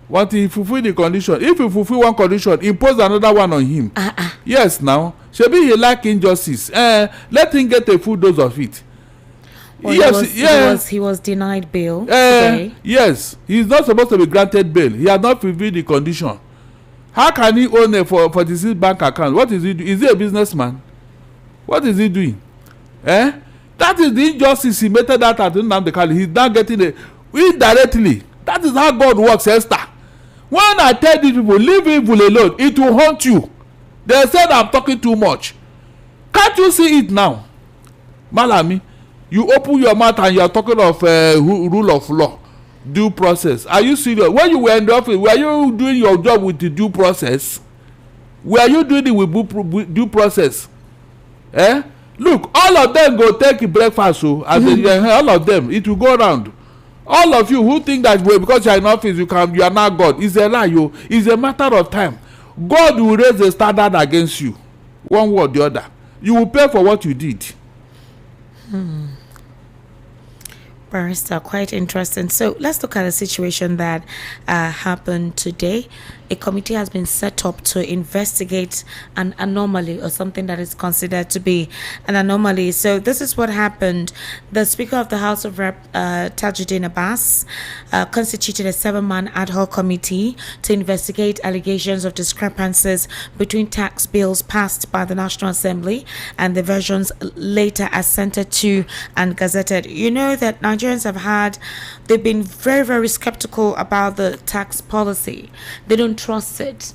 Want he fulfill the condition. If he fulfill one condition, impose another one on him. Yes, now. Shebi he like injustice. Let him get a full dose of it. Well, he was denied bail today. Yes, he is not supposed to be granted bail. He has not fulfilled the condition. How can he own a 46 bank account? What is he doing? Is he a businessman? What is he doing? That is the injustice he meted out at Nnamdi Kanu. He's now getting it indirectly. That is how God works, Esther. When I tell these people, leave evil alone, it will haunt you. They said I'm talking too much. Can't you see it now? Malami, you open your mouth and you are talking of rule of law, due process. Are you serious? When you were in the office, were you doing your job with the due process? Were you doing it with due process? Look, all of them go take breakfast. So all of them, it will go around. All of you who think that because you are in office, you are not God. It's a lie. It's a matter of time. God will raise the standard against you, one way or the other. You will pay for what you did. Barrister, quite interesting. So let's look at a situation that happened today. A committee has been set up to investigate an anomaly or something that is considered to be an anomaly. So this is what happened. The Speaker of the House of Rep, Tajuddin Abbas, constituted a 7-man ad hoc committee to investigate allegations of discrepancies between tax bills passed by the National Assembly and the versions later assented to and gazetted. You know that Nigerians they've been very, very skeptical about the tax policy. They don't trust it,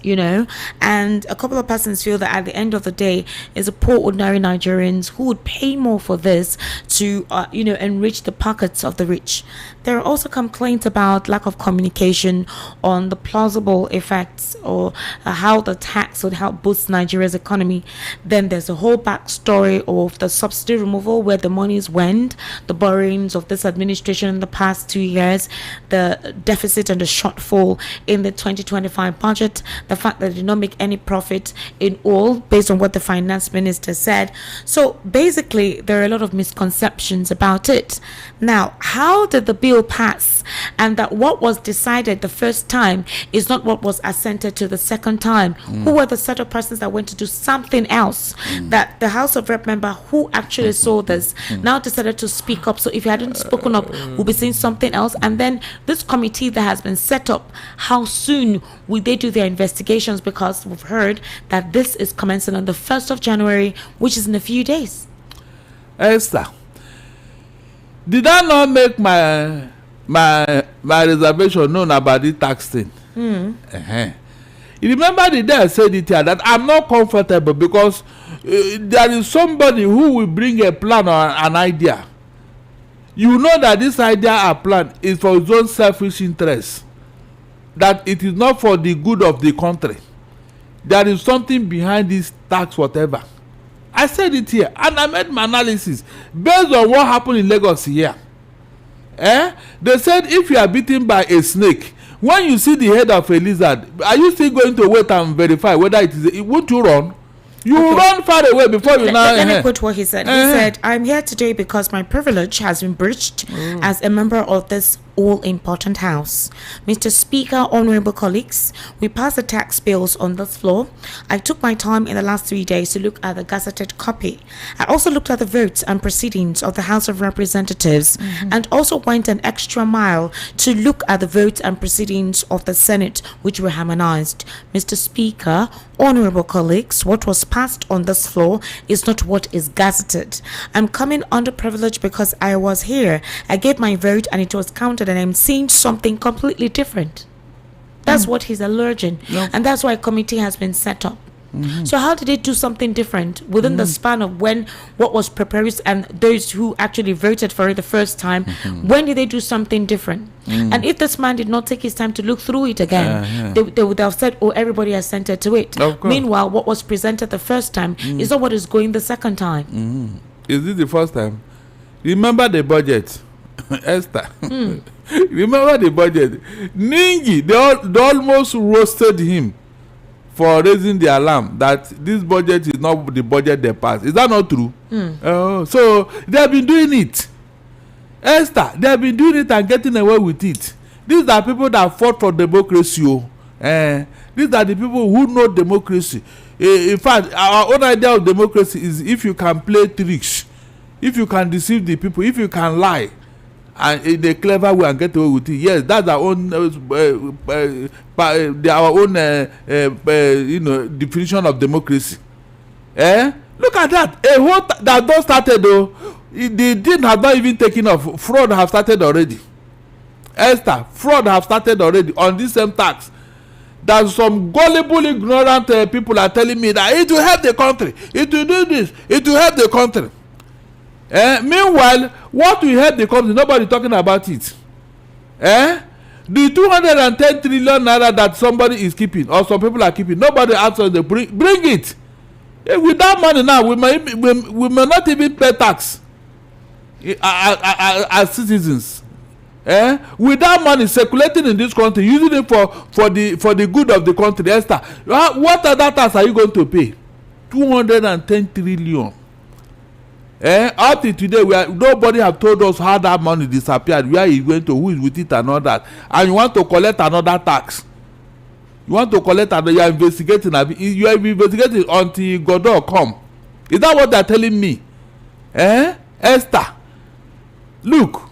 and a couple of persons feel that at the end of the day, it's the poor ordinary Nigerians who would pay more for this to enrich the pockets of the rich. There are also complaints about lack of communication on the plausible effects or how the tax would help boost Nigeria's economy. Then there's a whole backstory of the subsidy removal, where the monies went, the borrowings of this administration in the past 2 years, the deficit and the shortfall in the 2025 budget, the fact that they did not make any profit in all based on what the finance minister said. So basically, there are a lot of misconceptions about it. Now, how did the bill pass, and that what was decided the first time is not what was assented to the second time? Who were the set of persons that went to do something else that the House of Rep member who actually saw this now decided to speak up? So if you hadn't spoken up, we'll be seeing something else. And then this committee that has been set up, how soon will they do their investigations? Because we've heard that this is commencing on the 1st of January, which is in a few days. Esther, did I not make my reservation known about the tax thing? You remember the day I said it here that I'm not comfortable because there is somebody who will bring a plan or an idea. You know that this idea or plan is for his own selfish interest, that it is not for the good of the country. there is something behind this tax whatever. I said it here and I made my analysis based on what happened in Lagos here. They said if you are bitten by a snake, when you see the head of a lizard, are you still going to wait and verify whether it is? Would you run? You run far away before you now. Let me quote what he said. He said, "I'm here today because my privilege has been breached as a member of this all-important house. Mr. Speaker, honorable colleagues, we passed the tax bills on this floor. I took my time in the last 3 days to look at the gazetted copy. I also looked at the votes and proceedings of the House of Representatives and also went an extra mile to look at the votes and proceedings of the Senate, which were harmonized. Mr. Speaker, honorable colleagues, what was passed on this floor is not what is gazetted. I'm coming under privilege because I was here. I gave my vote and it was counted and I'm seeing something completely different." That's what he's alleging. And that's why a committee has been set up. So how did they do something different within the span of when what was proposed and those who actually voted for it the first time? When did they do something different? And if this man did not take his time to look through it again, they would have said, "Oh, everybody has assented to it." Meanwhile, what was presented the first time is not what is going the second time. Is this the first time? Remember the budget, Esther. Remember the budget. Ningi, they almost roasted him for raising the alarm that this budget is not the budget they passed. Is that not true? So they have been doing it. Esther, they have been doing it and getting away with it. These are people that fought for democracy. These are the people who know democracy. In fact, our own idea of democracy is if you can play tricks, if you can deceive the people, if you can lie and in a clever way and get away with it. Yes, that's our own definition of democracy. Look at that. A whole that don't started though. The deal has not even taken off. Fraud have started already. Esther, fraud have started already on this same tax. There's some gullible, ignorant people are telling me that it will help the country. It will do this. It will help the country. Meanwhile, what will help the country? Nobody talking about it. The 210 trillion naira that somebody is keeping or some people are keeping, nobody answers. They bring it. With that money now, we may not even pay tax as citizens. With that money circulating in this country, using it for the good of the country, Esther, what other tax are you going to pay? 210 trillion. Up to today, nobody have told us how that money disappeared, where it went to, who is with it and all that. And you want to collect another tax. You want to collect another, you are investigating. You are investigating until Godot come. Is that what they are telling me? Esther, look,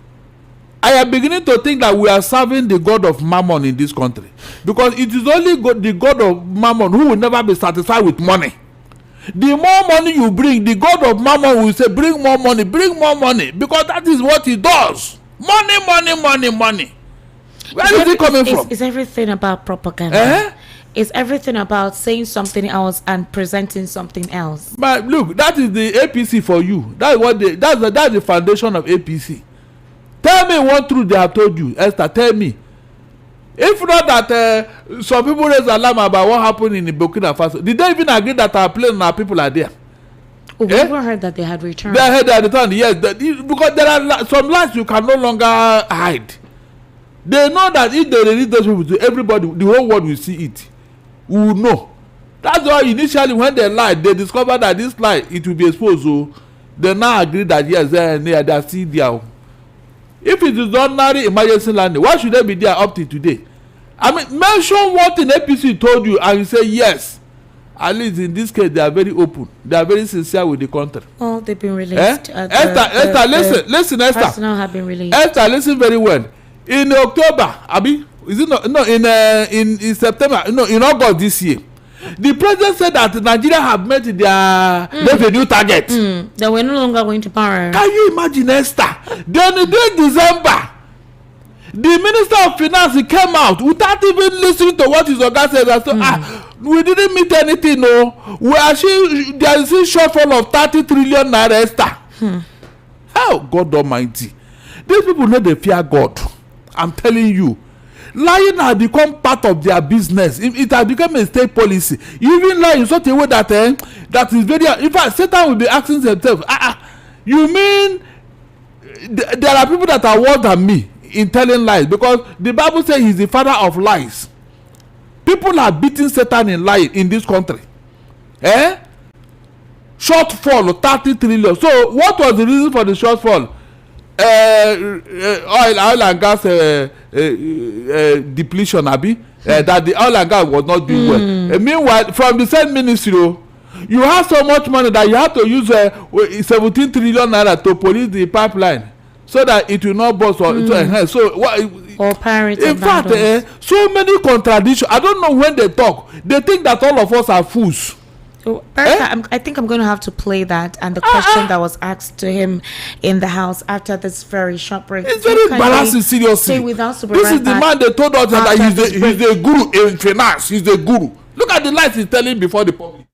I am beginning to think that we are serving the god of mammon in this country. Because it is only the god of mammon who will never be satisfied with money. The more money you bring, the god of mammon will say, bring more money, because that is what he does. Money. Where is it coming from? It's everything about propaganda. It's everything about saying something else and presenting something else. But look, that is the APC for you. That's the foundation of APC. Tell me one truth they have told you, Esther. Tell me. If not that some people raise alarm about what happened in Burkina Faso, did they even agree that our plane and our people are there? We never heard that they had returned. They had returned, yes. Because there are some lies you can no longer hide. They know that if they release those people to everybody, the whole world will see it. We will know. That's why initially when they lied, they discovered that this lie, it will be exposed. So they now agree that yes, they are still there. If it is ordinary emergency landing, why should they be there up to today? I mean, mention what an APC told you and you say yes. At least in this case, they are very open. They are very sincere with the country. Oh, they've been released. Esther, listen, Esther. Personnel have been released. Esther, listen very well. In October, Abi, is it not? No, in September, no, in August this year, the president said that Nigeria have met their revenue target. That we're no longer going to borrow. Can you imagine, Esther? Then in December, the Minister of Finance came out without even listening to what his oga said. And so, we didn't meet anything, no. We actually, there is a shortfall of 30 trillion naira, Esther. How? God Almighty. These people know they fear God. I'm telling you. lying has become part of their business. It has become a state policy. You even lie in such a way that that is very. In fact, Satan will be asking themselves, you mean there are people that are worse than me in telling lies? Because the Bible says he's the father of lies. People are beating Satan in lying in this country. Shortfall 30 trillion. So what was the reason for the shortfall? Oil and gas depletion, Abi. That the oil and gas was not doing well. Meanwhile, from the same ministry, you have so much money that you have to use 17 trillion naira to police the pipeline so that it will not burst. So what? Or pirates. In fact, so many contradictions. I don't know when they talk. They think that all of us are fools. So, I think I'm going to have to play that and the question that was asked to him in the house after this very short break. It's very embarrassing, seriously. This is the man they told us that he's a guru in finance. He's a guru. Look at the lies he's telling before the public.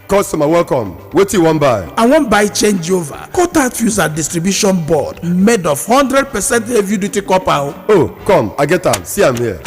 Customer, welcome. What you want buy? I want buy changeover. Cut fuse and distribution board made of 100% heavy duty copper. Oh, come, I get am. See, I'm here.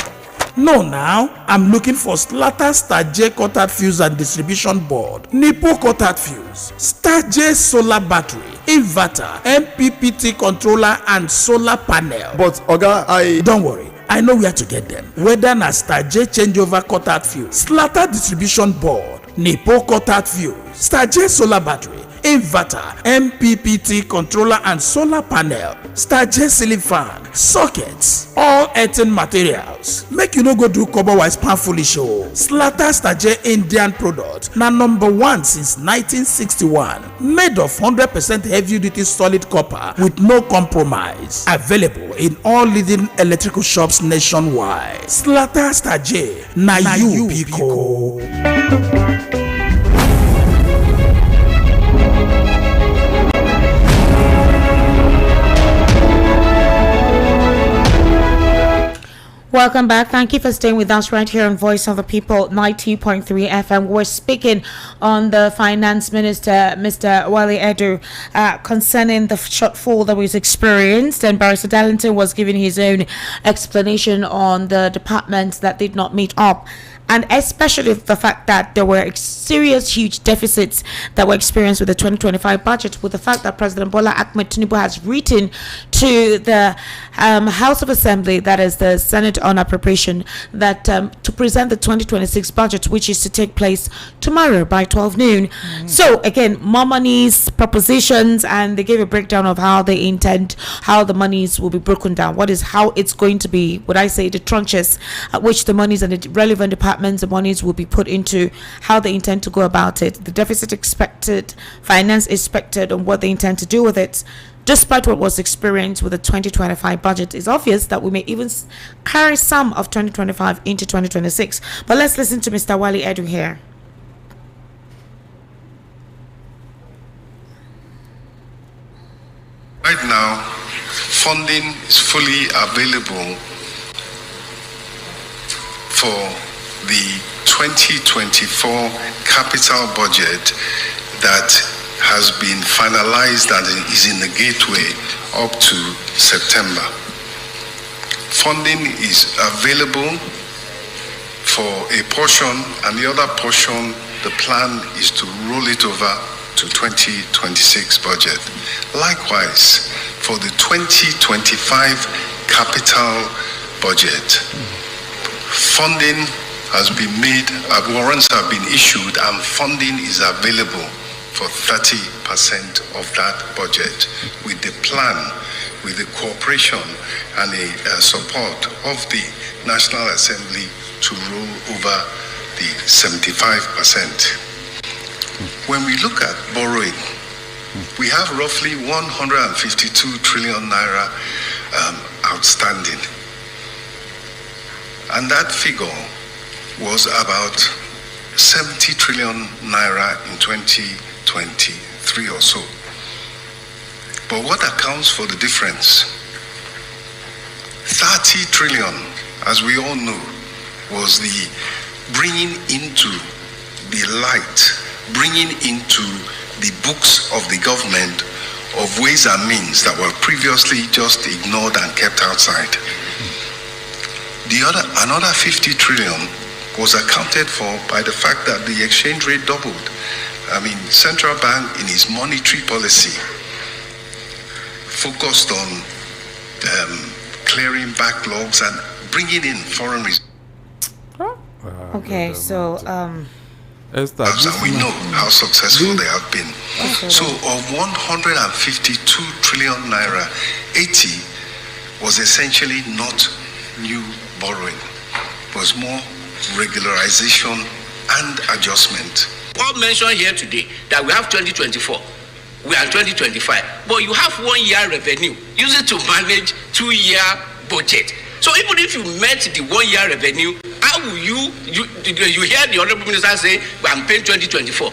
No, now I'm looking for Slatter Star J cut fuse and distribution board, Nipo cut fuse, Star J solar battery, inverter, MPPT controller, and solar panel. But Oga, don't worry. I know where to get them. Whether na Star J changeover cut fuse, Slatter distribution board, Nipo cut fuse, Star J solar battery, inverter, MPPT controller, and solar panel, Star J ceiling fan, sockets, all earthen materials. Make you no go do cover wise pan foolish show. Slatter Star J Indian product na #1 since 1961. Made of 100% heavy duty solid copper with no compromise. Available in all leading electrical shops nationwide. Slatter Star J na you Biko. Welcome back. Thank you for staying with us right here on Voice of the People 90.3 FM. We're speaking on the Finance Minister, Mr. Wale Edu, concerning the shortfall that was experienced, and Barrister Darlington was giving his own explanation on the departments that did not meet up. And especially the fact that there were serious, huge deficits that were experienced with the 2025 budget, with the fact that President Bola Ahmed Tinubu has written to the House of Assembly, that is the Senate on Appropriation, that to present the 2026 budget, which is to take place tomorrow by 12 noon. So again, more monies, propositions, and they gave a breakdown of how they intend, how the monies will be broken down. How it's going to be, would I say, the tranches at which the monies and the relevant departments, the monies will be put into, how they intend to go about it, the deficit expected, finance expected, and what they intend to do with it. Despite what was experienced with the 2025 budget, it's obvious that we may even carry some of 2025 into 2026. But let's listen to Mr. Wale Edu here. Right now, funding is fully available for the 2024 capital budget that has been finalized and is in the gateway up to September. Funding is available for a portion, and the other portion, the plan is to roll it over to 2026 budget. Likewise, for the 2025 capital budget, funding has been made, warrants have been issued, and funding is available for 30% of that budget, with the plan, with the cooperation and the support of the National Assembly to roll over the 75%. When we look at borrowing, we have roughly 152 trillion naira outstanding. And that figure was about 70 trillion naira in 2023 or so. But what accounts for the difference? 30 trillion, as we all know, was the bringing into the light, bringing into the books of the government of ways and means that were previously just ignored and kept outside. Another 50 trillion was accounted for by the fact that the exchange rate doubled. I mean, central bank in its monetary policy focused on clearing backlogs and bringing in foreign reserves. Okay, so Esther, and we know how successful they have been. So of 152 trillion naira, 80 was essentially not new borrowing. It was more regularization and adjustment. All mentioned here today that we have 2024, we are 2025, but you have 1 year revenue. Use it to manage 2-year budget. So even if you met the 1 year revenue, how will you hear the Honorable Minister say, I'm paying 2024,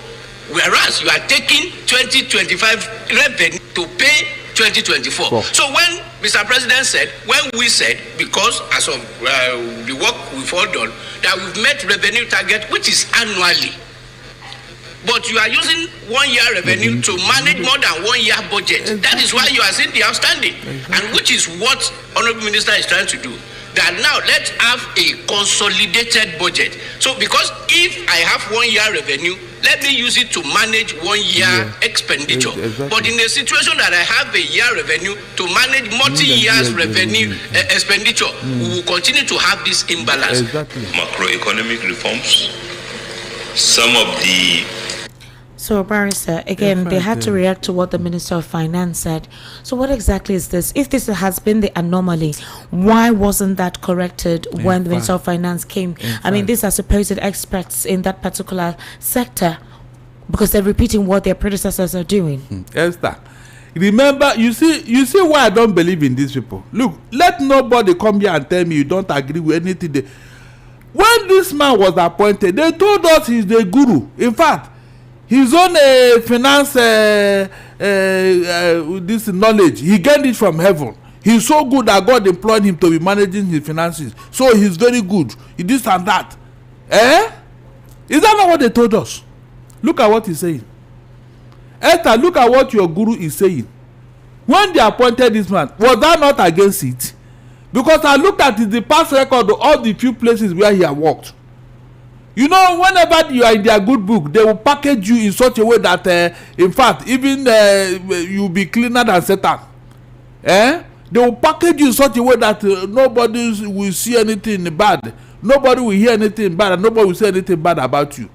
whereas you are taking 2025 revenue to pay 2024. So when Mr. President said, when we said, because as of the work we've all done, that we've met revenue target, which is annually, but you are using 1 year revenue to manage more than 1 year budget. That is why you are seeing the outstanding, and which is what Honorable Minister is trying to do. That now let's have a consolidated budget. So because if I have 1 year revenue, let me use it to manage 1 year expenditure. But in a situation that I have a year revenue to manage multi-years revenue expenditure, we will continue to have this imbalance. Macroeconomic reforms, some of the... So, Barrister, again, they had to react to what the Minister of Finance said. So what exactly is this? If this has been the anomaly, why wasn't that corrected when the Minister of Finance came? I mean, these are supposed experts in that particular sector, because they're repeating what their predecessors are doing. Esther, remember, you see why I don't believe in these people. Look, let nobody come here and tell me you don't agree with anything. When this man was appointed, they told us he's the guru. In fact, his own finance this knowledge, he gained it from heaven. He's so good that God employed him to be managing his finances. So he's very good. He this and that. Is that not what they told us? Look at what he's saying. Esther, look at what your guru is saying. When they appointed this man, was that not against it? Because I looked at the past record of all the few places where he had worked. You know, whenever you are in their good book, they will package you in such a way that, in fact, even you'll be cleaner than Satan. They will package you in such a way that nobody will see anything bad. Nobody will hear anything bad, and nobody will say anything bad about you.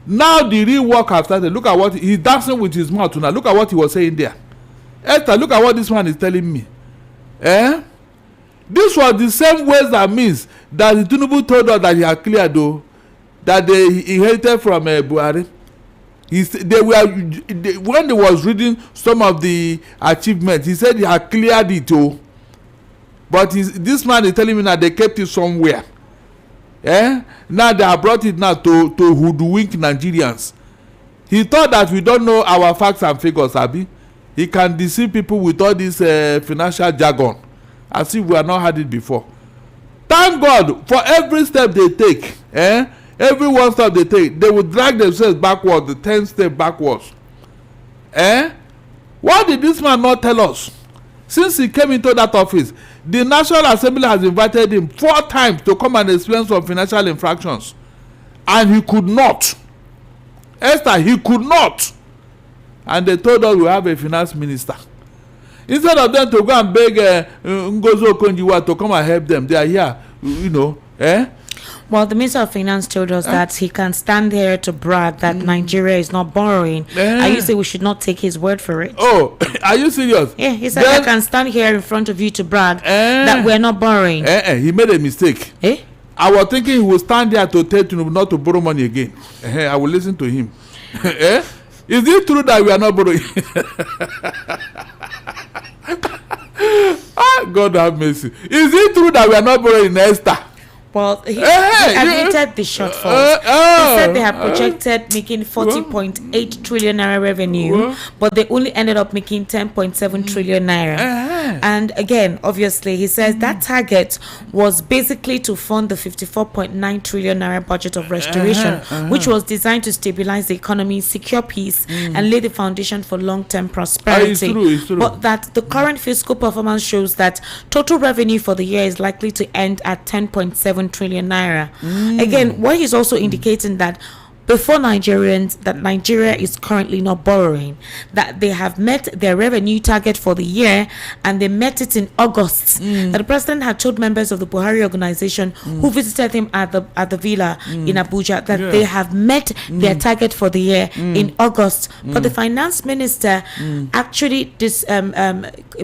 Now the real work has started. Look at what he's dancing with his mouth now. Look at what he was saying there. Esther, look at what this man is telling me. This was the same ways and means that the Tinubu told us that he had cleared, though, that they inherited from Buhari. When they was reading some of the achievements, he said he had cleared it, oh. But this man is telling me that they kept it somewhere. Now they have brought it now to hoodwink Nigerians. He thought that we don't know our facts and figures, Abi. He can deceive people with all this financial jargon, as if we have not had it before. Thank God for every step they take. Every one step they take, they will drag themselves backwards, the 10 steps backwards. Why did this man not tell us? Since he came into that office, the National Assembly has invited him 4 times to come and explain some financial infractions. And he could not. Esther, he could not. And they told us we have a finance minister. Instead of them to go and beg Ngozo Okonjo-Iweala to come and help them, they are here, you know. Well, the Minister of Finance told us that he can stand here to brag that Nigeria is not borrowing. Are you saying we should not take his word for it? Oh, are you serious? Yeah, he said I can stand here in front of you to brag that we're not borrowing. He made a mistake. I was thinking he would stand there to tell you not to borrow money again. I will listen to him. Is it true that we are not borrowing? God have mercy. Is it true that we are not borrowing, Esther? Well, he admitted the shortfalls. He said they have projected making 40.8 trillion naira revenue, but they only ended up making 10.7 trillion naira. And again, obviously, he says that target was basically to fund the 54.9 trillion naira budget of restoration, which was designed to stabilize the economy, secure peace, and lay the foundation for long-term prosperity. It's true. But that the current fiscal performance shows that total revenue for the year is likely to end at 10.7 trillion naira. Again, what he's also indicating that before Nigerians, that Nigeria is currently not borrowing, that they have met their revenue target for the year, and they met it in August. That the president had told members of the Buhari organization who visited him at the villa in Abuja that they have met their target for the year in August. But the finance minister actually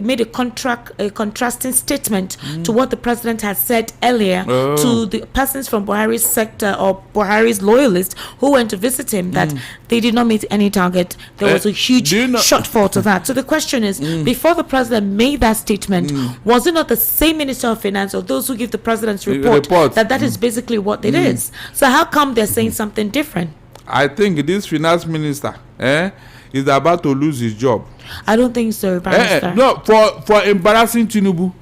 made a contrasting statement to what the president had said earlier to the persons from Buhari's sector or Buhari's loyalists who went to visit him, that they did not meet any target. There was a huge shortfall to that. So the question is, before the president made that statement, was it not the same Minister of Finance or those who give the president's report that is basically what it is? So how come they're saying something different? I think this finance minister is about to lose his job. I don't think so, Barrister. No, for embarrassing Tinubu.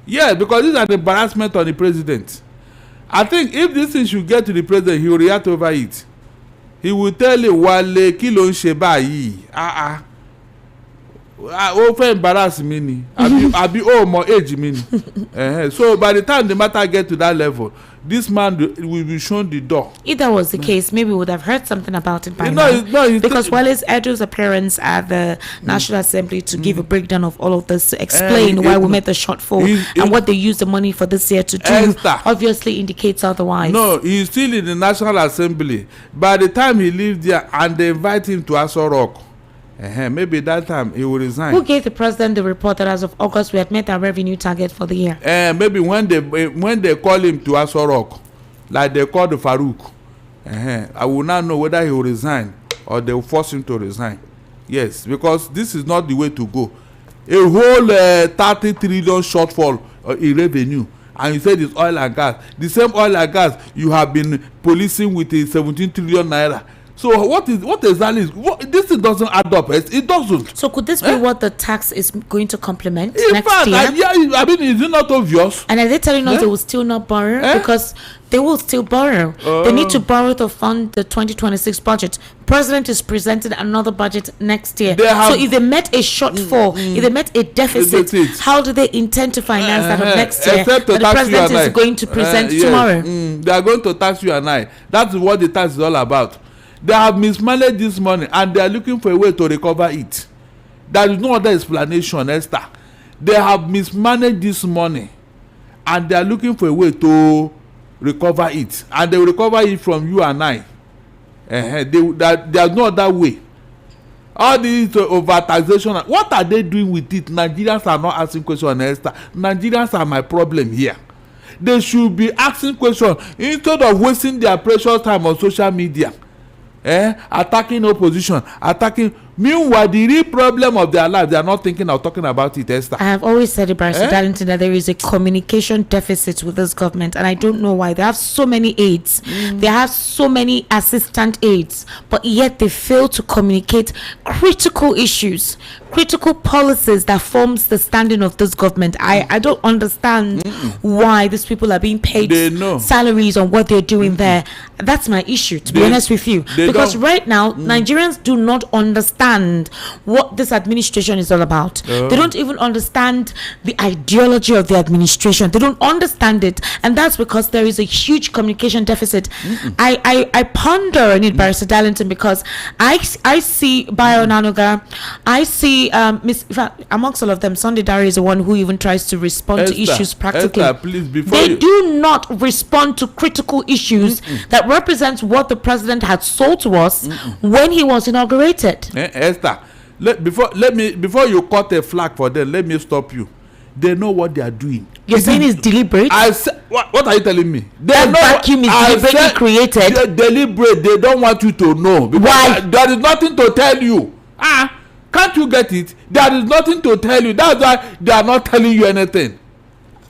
Yes, because this is an embarrassment on the president. I think if this thing should get to the president, he will react over it. He will tell you, Wale, kí ló ń ṣe báyìí? Ó fẹ́ embarrass me ni. Àbí ó mọ age mi ni. So by the time the matter get to that level, this man will be shown the door. If that was the case, maybe we would have heard something about it by now. Because Wale's Edo's appearance at the National Assembly to give a breakdown of all of this, to explain why we made the shortfall and what they used the money for this year to do, obviously indicates otherwise. No, he's still in the National Assembly. By the time he leaves there and they invite him to Aso Rock, maybe that time he will resign. Who gave the president the report that as of August we had met our revenue target for the year? Maybe when they call him to Aso Rock, like they called Farouk, I will not know whether he will resign or they will force him to resign. Yes, because this is not the way to go. A whole 30 trillion shortfall in revenue, and you said it's oil and gas. The same oil and gas you have been policing with 17 trillion naira. So what exactly is this thing doesn't add up? It doesn't. So could this be what the tax is going to complement next year? I mean, is it not obvious? And are they telling us they will still not borrow? Because they will still borrow. They need to borrow to fund the 2026 budget. President is presenting another budget next year. So if they met a shortfall, if they met a deficit, how do they intend to finance that of next year? That the president is going to present tomorrow. They are going to tax you and I. That's what the tax is all about. They have mismanaged this money and they are looking for a way to recover it. There is no other explanation, Esther. They have mismanaged this money and they are looking for a way to recover it. And they will recover it from you and I. There's no other way. All these over taxation, what are they doing with it? Nigerians are not asking questions, Esther. Nigerians are my problem here. They should be asking questions instead of wasting their precious time on social media. Attacking opposition, meanwhile the real problem of their life, they are not thinking of talking about it, Esther. I have always said, Barrister Darlington, that there is a communication deficit with this government, and I don't know why. They have so many aides, they have so many assistant aides, but yet they fail to communicate critical issues, critical policies that forms the standing of this government. I don't understand why these people are being paid salaries on what they're doing there. That's my issue, to be honest with you, because right now Nigerians do not understand what this administration is all about. They don't even understand the ideology of the administration. They don't understand it, and that's because there is a huge communication deficit. I ponder on it, Barrister Darlington, because I see Bayo Nanoga, I see amongst all of them, Sunday Dare is the one who even tries to respond to issues practically. Esther, please, they do not respond to critical issues that represents what the president had sold to us when he was inaugurated. Esther, before you cut a flag for them, let me stop you. They know what they are doing. You're saying it's deliberate? What are you telling me? That vacuum is deliberately created. They're deliberate. They don't want you to know. Why? There is nothing to tell you. Can't you get it? There is nothing to tell you. That's why they are not telling you anything.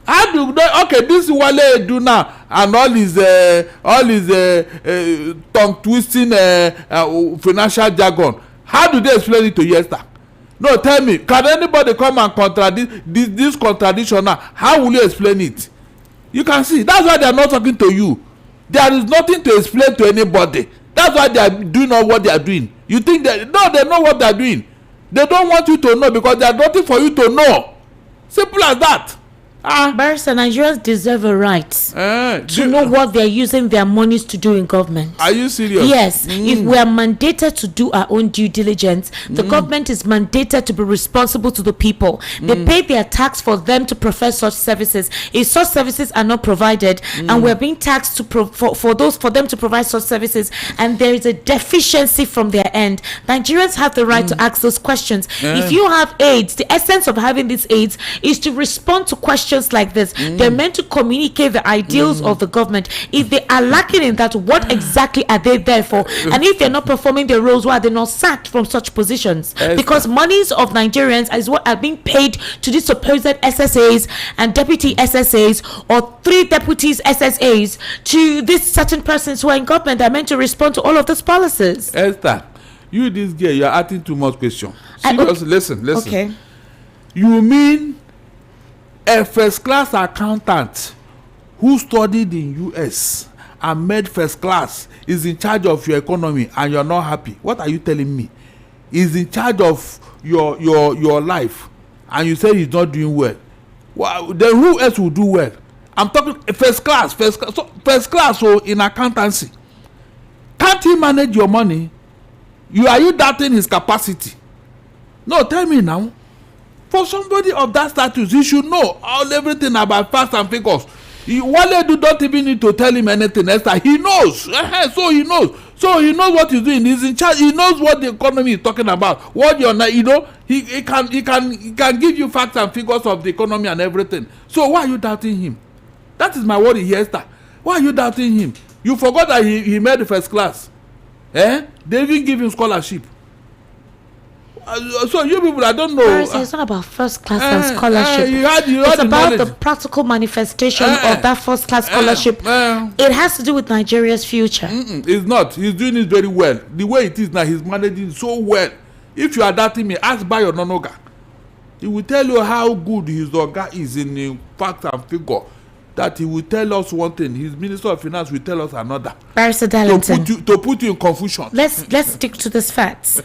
How do they, okay, this is what they do now, and all his tongue twisting financial jargon. How do they explain it to you, Esther? No, tell me, can anybody come and contradict this contradiction now? How will you explain it? You can see, that's why they are not talking to you. There is nothing to explain to anybody. That's why they are doing all what they are doing. You think they know what they are doing. They don't want you to know because there is nothing for you to know. Simple as that. Barrister, Nigerians deserve a right to know what they are using their monies to do in government. Are you serious? Yes. If we are mandated to do our own due diligence, the government is mandated to be responsible to the people. They pay their tax for them to provide such services. If such services are not provided, and we're being taxed to for them to provide such services, and there is a deficiency from their end, Nigerians have the right to ask those questions. If you have AIDS, the essence of having these AIDS is to respond to questions like this. They're meant to communicate the ideals of the government. If they are lacking in that, what exactly are they there for? And if they're not performing their roles, why are they not sacked from such positions? Because monies of Nigerians is what are being paid to these supposed SSAs and deputy SSAs, or 3 deputies SSAs, to these certain persons who are in government that are meant to respond to all of those policies. Esther, you this girl, you are asking too much question. Seriously, listen. Okay. You mean a first class accountant who studied in US and made first class is in charge of your economy and you're not happy? What are you telling me? He's in charge of your life and you say he's not doing well. Then who else will do well? I'm talking first class. So in accountancy, can't he manage your money? Are you doubting his capacity? No, tell me now. For somebody of that status, he should know everything about facts and figures. Wale don't even need to tell him anything else. He knows. So he knows what he's doing. He's in charge. He knows what the economy is talking about. What you're not, he can give you facts and figures of the economy and everything. So why are you doubting him? That is my worry here, Esther. Why are you doubting him? You forgot that he made the first class. They even give him scholarship. So you people, I don't know. It's not about first class and scholarship. It's about the practical manifestation of that first class scholarship. It has to do with Nigeria's future. It's not. He's doing it very well. The way it is now, he's managing so well. If you are doubting me, ask Bayo Nonoga. He will tell you how good his Oga is in fact and figure. That he will tell us one thing, his Minister of Finance will tell us another. Barrister Darlington, to put you in confusion. Let's stick to these facts.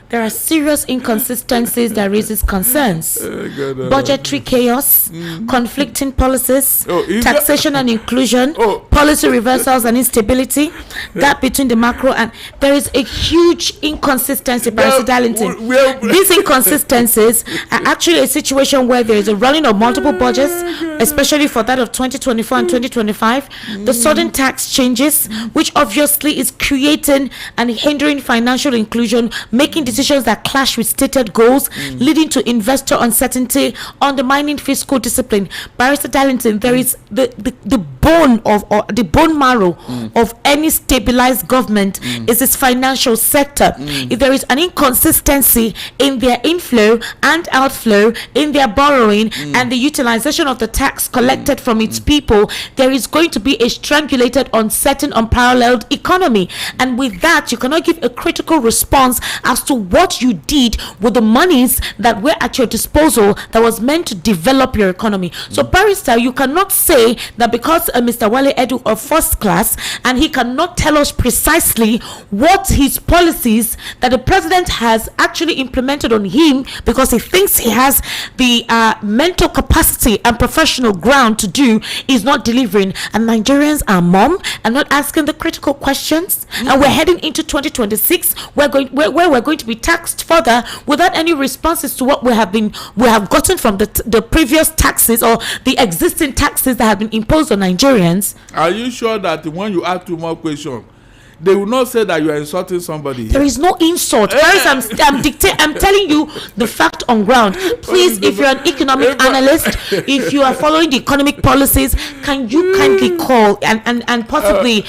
There are serious inconsistencies that raises concerns. Budgetary chaos, conflicting policies, taxation and inclusion, policy reversals and instability, gap between the macro and there is a huge inconsistency, Barrister Darlington. These inconsistencies are actually a situation where there is a running of multiple budgets, especially for that of 2024 and 2025, the sudden tax changes, which obviously is creating and hindering financial inclusion, making decisions that clash with stated goals, leading to investor uncertainty, undermining fiscal discipline. Barrister Darlington, there is the bone of or the bone marrow of any stabilized government is its financial sector. If there is an inconsistency in their inflow and outflow, in their borrowing and the utilization of the tax collected from its people, there is going to be a strangulated, uncertain, unparalleled economy. And with that, you cannot give a critical response as to what you did with the monies that were at your disposal that was meant to develop your economy. So, Barrister, you cannot say that because Mr. Wale Edu of first class and he cannot tell us precisely what his policies that the president has actually implemented on him because he thinks he has the mental capacity and professional ground to do is not delivering, and Nigerians are mum and not asking the critical questions, and we're heading into 2026 where we're going to be taxed further without any responses to what we have gotten from the previous taxes or the existing taxes that have been imposed on Nigerians. Are you sure that when you ask 2 more questions, they will not say that you are insulting somebody? There is no insult. I'm telling you the fact on ground. Please, if you're an economic analyst, if you are following the economic policies, can you kindly call and possibly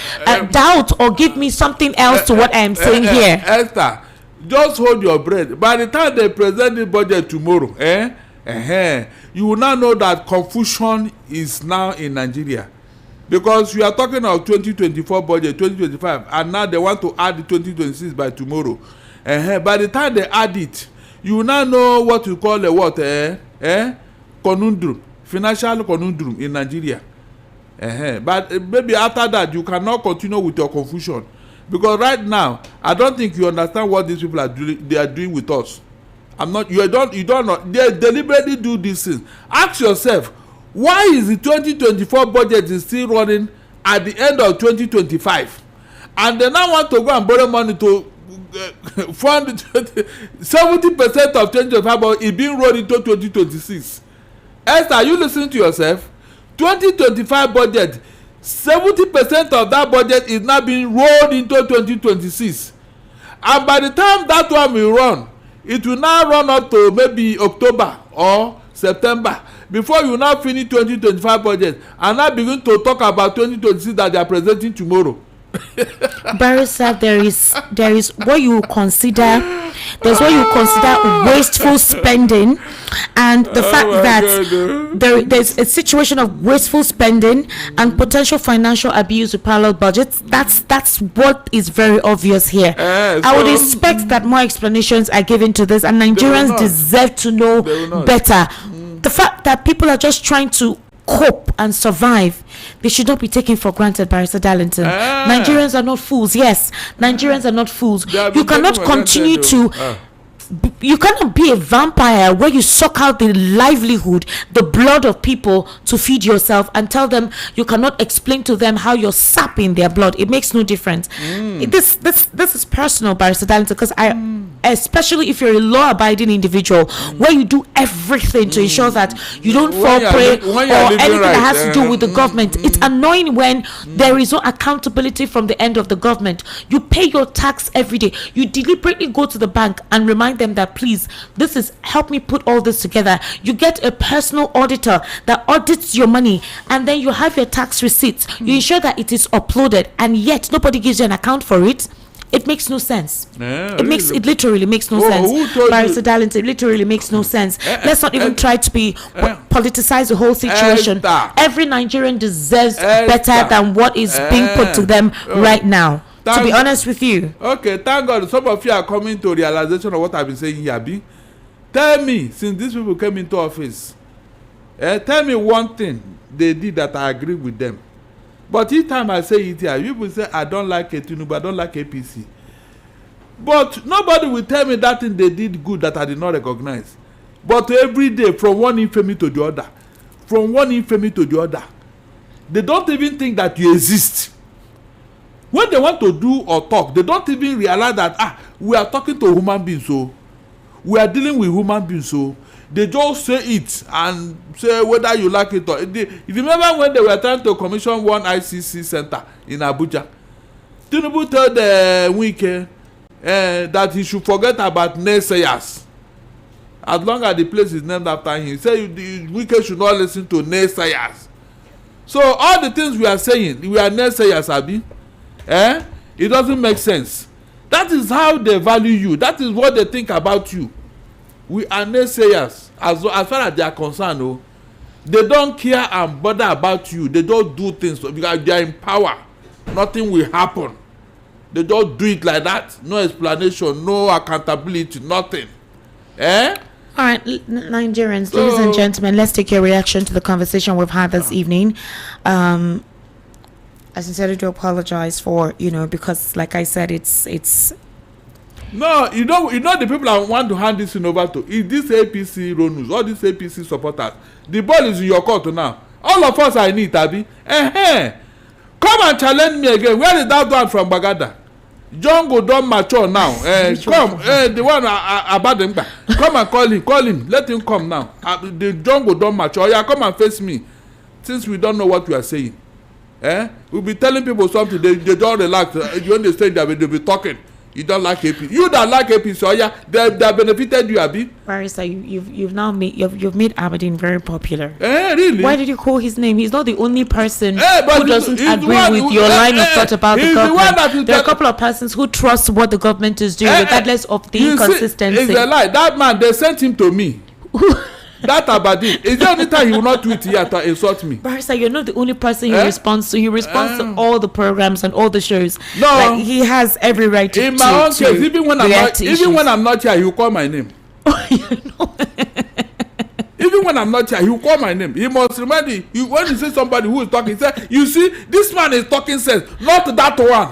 doubt or give me something else to what I am saying here? Esther, just hold your breath. By the time they present the budget tomorrow, you will now know that confusion is now in Nigeria. Because you are talking of 2024 budget, 2025, and now they want to add the 2026 by tomorrow. By the time they add it, you will now know what you call a what conundrum, financial conundrum in Nigeria. But maybe after that you cannot continue with your confusion, because right now I don't think you understand what these people are doing. They are doing with us. You don't know. They deliberately do these things. Ask yourself, why is the 2024 budget is still running at the end of 2025, and they now want to go and borrow money to fund 70% of 2025, but it's being rolled into 2026. Esther, are you listening to yourself? 2025 budget, 70% of that budget is now being rolled into 2026, and by the time that one will run, it will now run up to maybe October or September before you now finish 2025 budget and now begin to talk about 2026 that they are presenting tomorrow. Barrister, there is what you consider, there's what you consider wasteful spending, and the fact that there's a situation of wasteful spending and potential financial abuse with parallel budgets. That's what is very obvious here. I would expect that more explanations are given to this, and Nigerians deserve to know better. The fact that people are just trying to cope and survive, they should not be taken for granted, Barrister Darlington. Nigerians are not fools. Yes, Nigerians are not fools. You cannot continue to you cannot be a vampire where you suck out the livelihood, the blood of people to feed yourself, and tell them you cannot explain to them how you're sapping their blood. It makes no difference. This is personal, Barrister Darlington, because especially if you're a law-abiding individual, where you do everything to ensure that you don't fall prey or anything that has to do with the government. It's annoying when there is no accountability from the end of the government. You pay your tax every day. You deliberately go to the bank and remind them that, please, this is, help me put all this together. You get a personal auditor that audits your money, and then you have your tax receipts. You ensure that it is uploaded, and yet nobody gives you an account for it. It makes no sense. It literally makes no sense. Barrister Darlington, it literally makes no sense. Let's not even try to politicize the whole situation. Every Nigerian deserves better than what is being put to them right now. To be honest with you. Okay, thank God some of you are coming to realization of what I've been saying here. Tell me, since these people came into office, tell me one thing they did that I agree with them. But each time I say it here, people say I don't like Tinubu, I don't like APC. But nobody will tell me that thing they did good that I did not recognize. But every day, from one infamy to the other, from one infamy to the other, they don't even think that you exist. When they want to do or talk, they don't even realize that we are talking to human beings, so we are dealing with human beings, so they just say it and say whether you like it or you remember when they were trying to commission one ICC center in Abuja. Tinubu told Wike that he should forget about naysayers as long as the place is named after him. He said Wike should not listen to naysayers. So all the things we are saying, we are naysayers, Abi. It doesn't make sense. That is how they value you. That is what they think about you. We are naysayers as far as they are concerned. They don't care and bother about you. They don't do things because they are in power. Nothing will happen. They don't do it like that. No explanation, no accountability, nothing. All right, Nigerians, ladies and gentlemen, let's take your reaction to the conversation we've had this evening. I sincerely do apologize for, because like I said, it's no, you know the people I want to hand this thing over to is this APC Ronus, all these APC supporters. The ball is in your court now. All of us are in it, Abi. Come and challenge me again. Where is that one from Bagada? Jongo don't mature now. Come, the one about them. Come and call him. Let him come now. The Jongo don't mature. Yeah, come and face me. Since we don't know what we are saying. We'll be telling people something. They don't relax. You understand that they'll be talking. You don't like AP. You don't like AP, so yeah, they benefited you, Abi. Barrister, you've now made Aberdeen very popular. Really? Why did you call his name? He's not the only person who doesn't agree with your line of thought about the government. There are a couple of persons who trust what the government is doing, regardless of the inconsistency. It's a lie. That man, they sent him to me. That Aberdeen. Is there any time he will not tweet here to insult me? Barrister, you're not the only person he responds to. He responds to all the programs and all the shows. No, he has every right to. In my own case, even when I'm not here, he will call my name. Even when I'm not here, he will call my name. He must remind you when you see somebody who is talking, he say, you see, this man is talking sense, not that one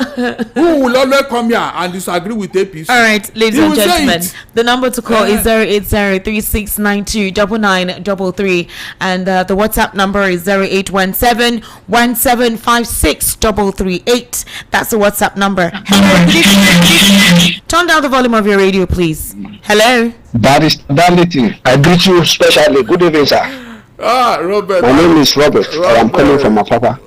who will always come here and disagree with APC. All right, ladies and gentlemen, the number to call is 080-3692-9933, and the WhatsApp number is 0817-1756-338. That's the WhatsApp number. Hello. Turn down the volume of your radio, please. Hello. That is Dality. I greet you specially. Good evening, sir. Robert. My name is Robert. I am calling from Apapa.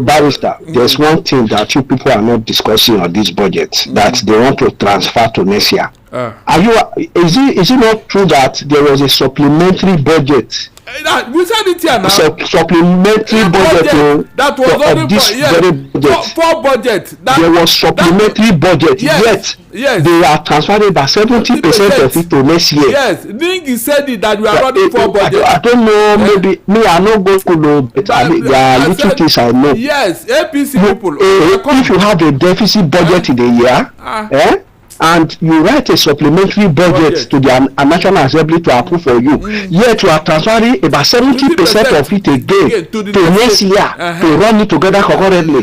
Barrister, there's one thing that you people are not discussing on this budget that they want to transfer to next year. Is it not true that there was a supplementary budget? We said it here now. Supplementary budget that was only very budget. For budget. There was supplementary budget. Yes. They are transferring about 70% of it to next year. Yes, Ning said it that we are running for budget. I don't know. Maybe me, I no go to know, but there are little things I know. Yes, APC people. If you have a deficit budget in a year, and you write a supplementary budget to the National Assembly to approve for you, yet you are transferring about 70% of it again to next year to run it together concurrently.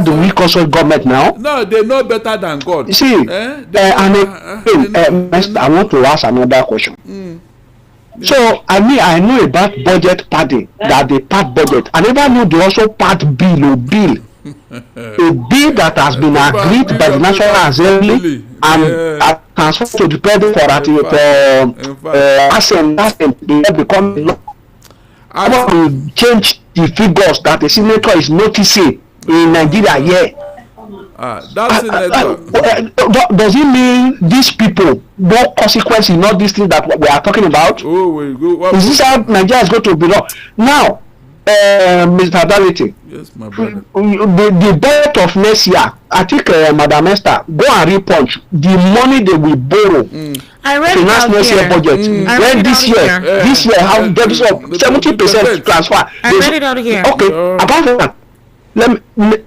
Do we consult government now? No, they know better than God. You see, I want to ask another question. So I know about budget padding, that they pad budget. I never knew they also pad bill. A bill that has been agreed by the National Assembly and transferred to the president for become law. I want to change the figures that the senator is noticing in Nigeria here. Does it mean these people no consequence in all these things that we are talking about? Is this how Nigeria is going to be now? Mr. Darity, yes, my brother. The budget of next year, I think Madam Esther, go and repunch the money they will borrow. I read it out next year budget. When this year have deficit of 70% transfer. I read it out here. Okay, apart from that,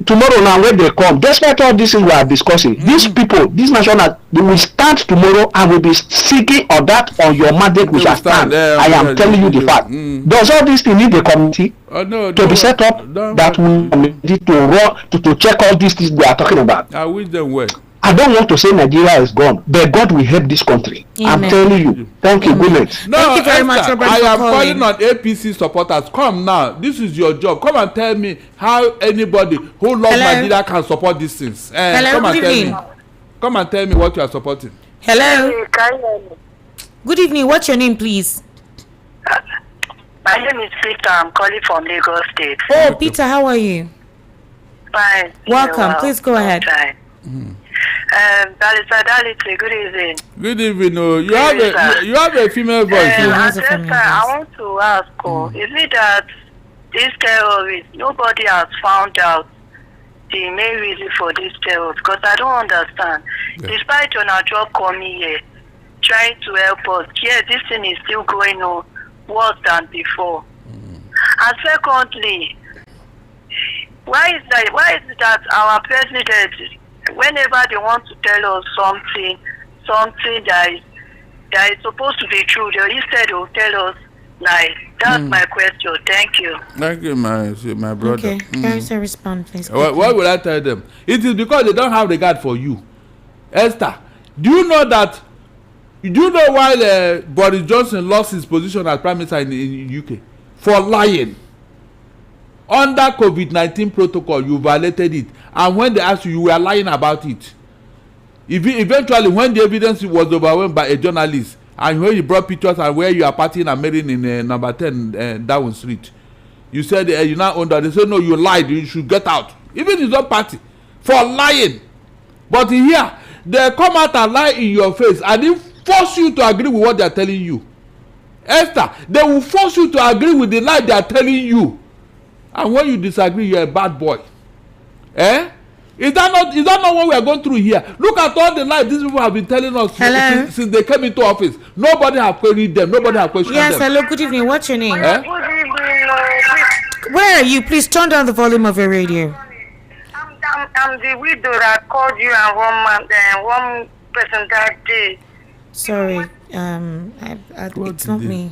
tomorrow now when they come, despite all these things we are discussing, these people, these national, they will start tomorrow and will be seeking on that on your mandate we shall stand. I am telling you the fact. Does all these things need a committee to be set up that will need to run to check all these things they are talking about? I wish them well. I don't want to say Nigeria is gone, but God will help this country. Amen. I'm telling you. Thank you. Good night. No, thank you very much, Robert. I am calling on APC supporters. Come now. This is your job. Come and tell me how anybody who loves Nigeria can support these things. Hello, good evening. Come and tell me what you are supporting. Hello. Good evening. What's your name, please? My name is Peter. I'm calling from Lagos State. Oh, Peter, how are you? Fine. Welcome. Please go ahead. Dality, good evening. Good evening. You have a female voice. I want to ask, is it that these terrorists, nobody has found out the main reason for this terror? Because I don't understand. Yeah. Despite Donald Trump coming here, trying to help us, yes, this thing is still going on worse than before. And secondly, why is it that our president, whenever they want to tell us something that is supposed to be true, they instead will tell us lies? That's my question. Thank you. Thank you, my brother. Okay, guys, respond, please. What will I tell them? It is because they don't have regard for you. Esther, do you know why Boris Johnson lost his position as Prime Minister in UK? For lying. Under COVID-19 protocol, you violated it. And when they asked you, you were lying about it. Eventually, when the evidence was overwhelmed by a journalist, and when you brought pictures and where you are partying and marrying in number 10 Darwin Street, you said you now own that. They said, no, you lied. You should get out. Even his own party. For lying. But here, they come out and lie in your face and they force you to agree with what they are telling you. Esther, they will force you to agree with the lie they are telling you. And when you disagree, you are a bad boy. Is that not what we are going through here? Look at all the lies these people have been telling us since they came into office. Nobody have queried them. Nobody have questioned them. Yes, hello, good evening. What's your name? Good evening. Where are you? Please turn down the volume of your radio. I'm the widow that called you and one person that day. Sorry. It's not me.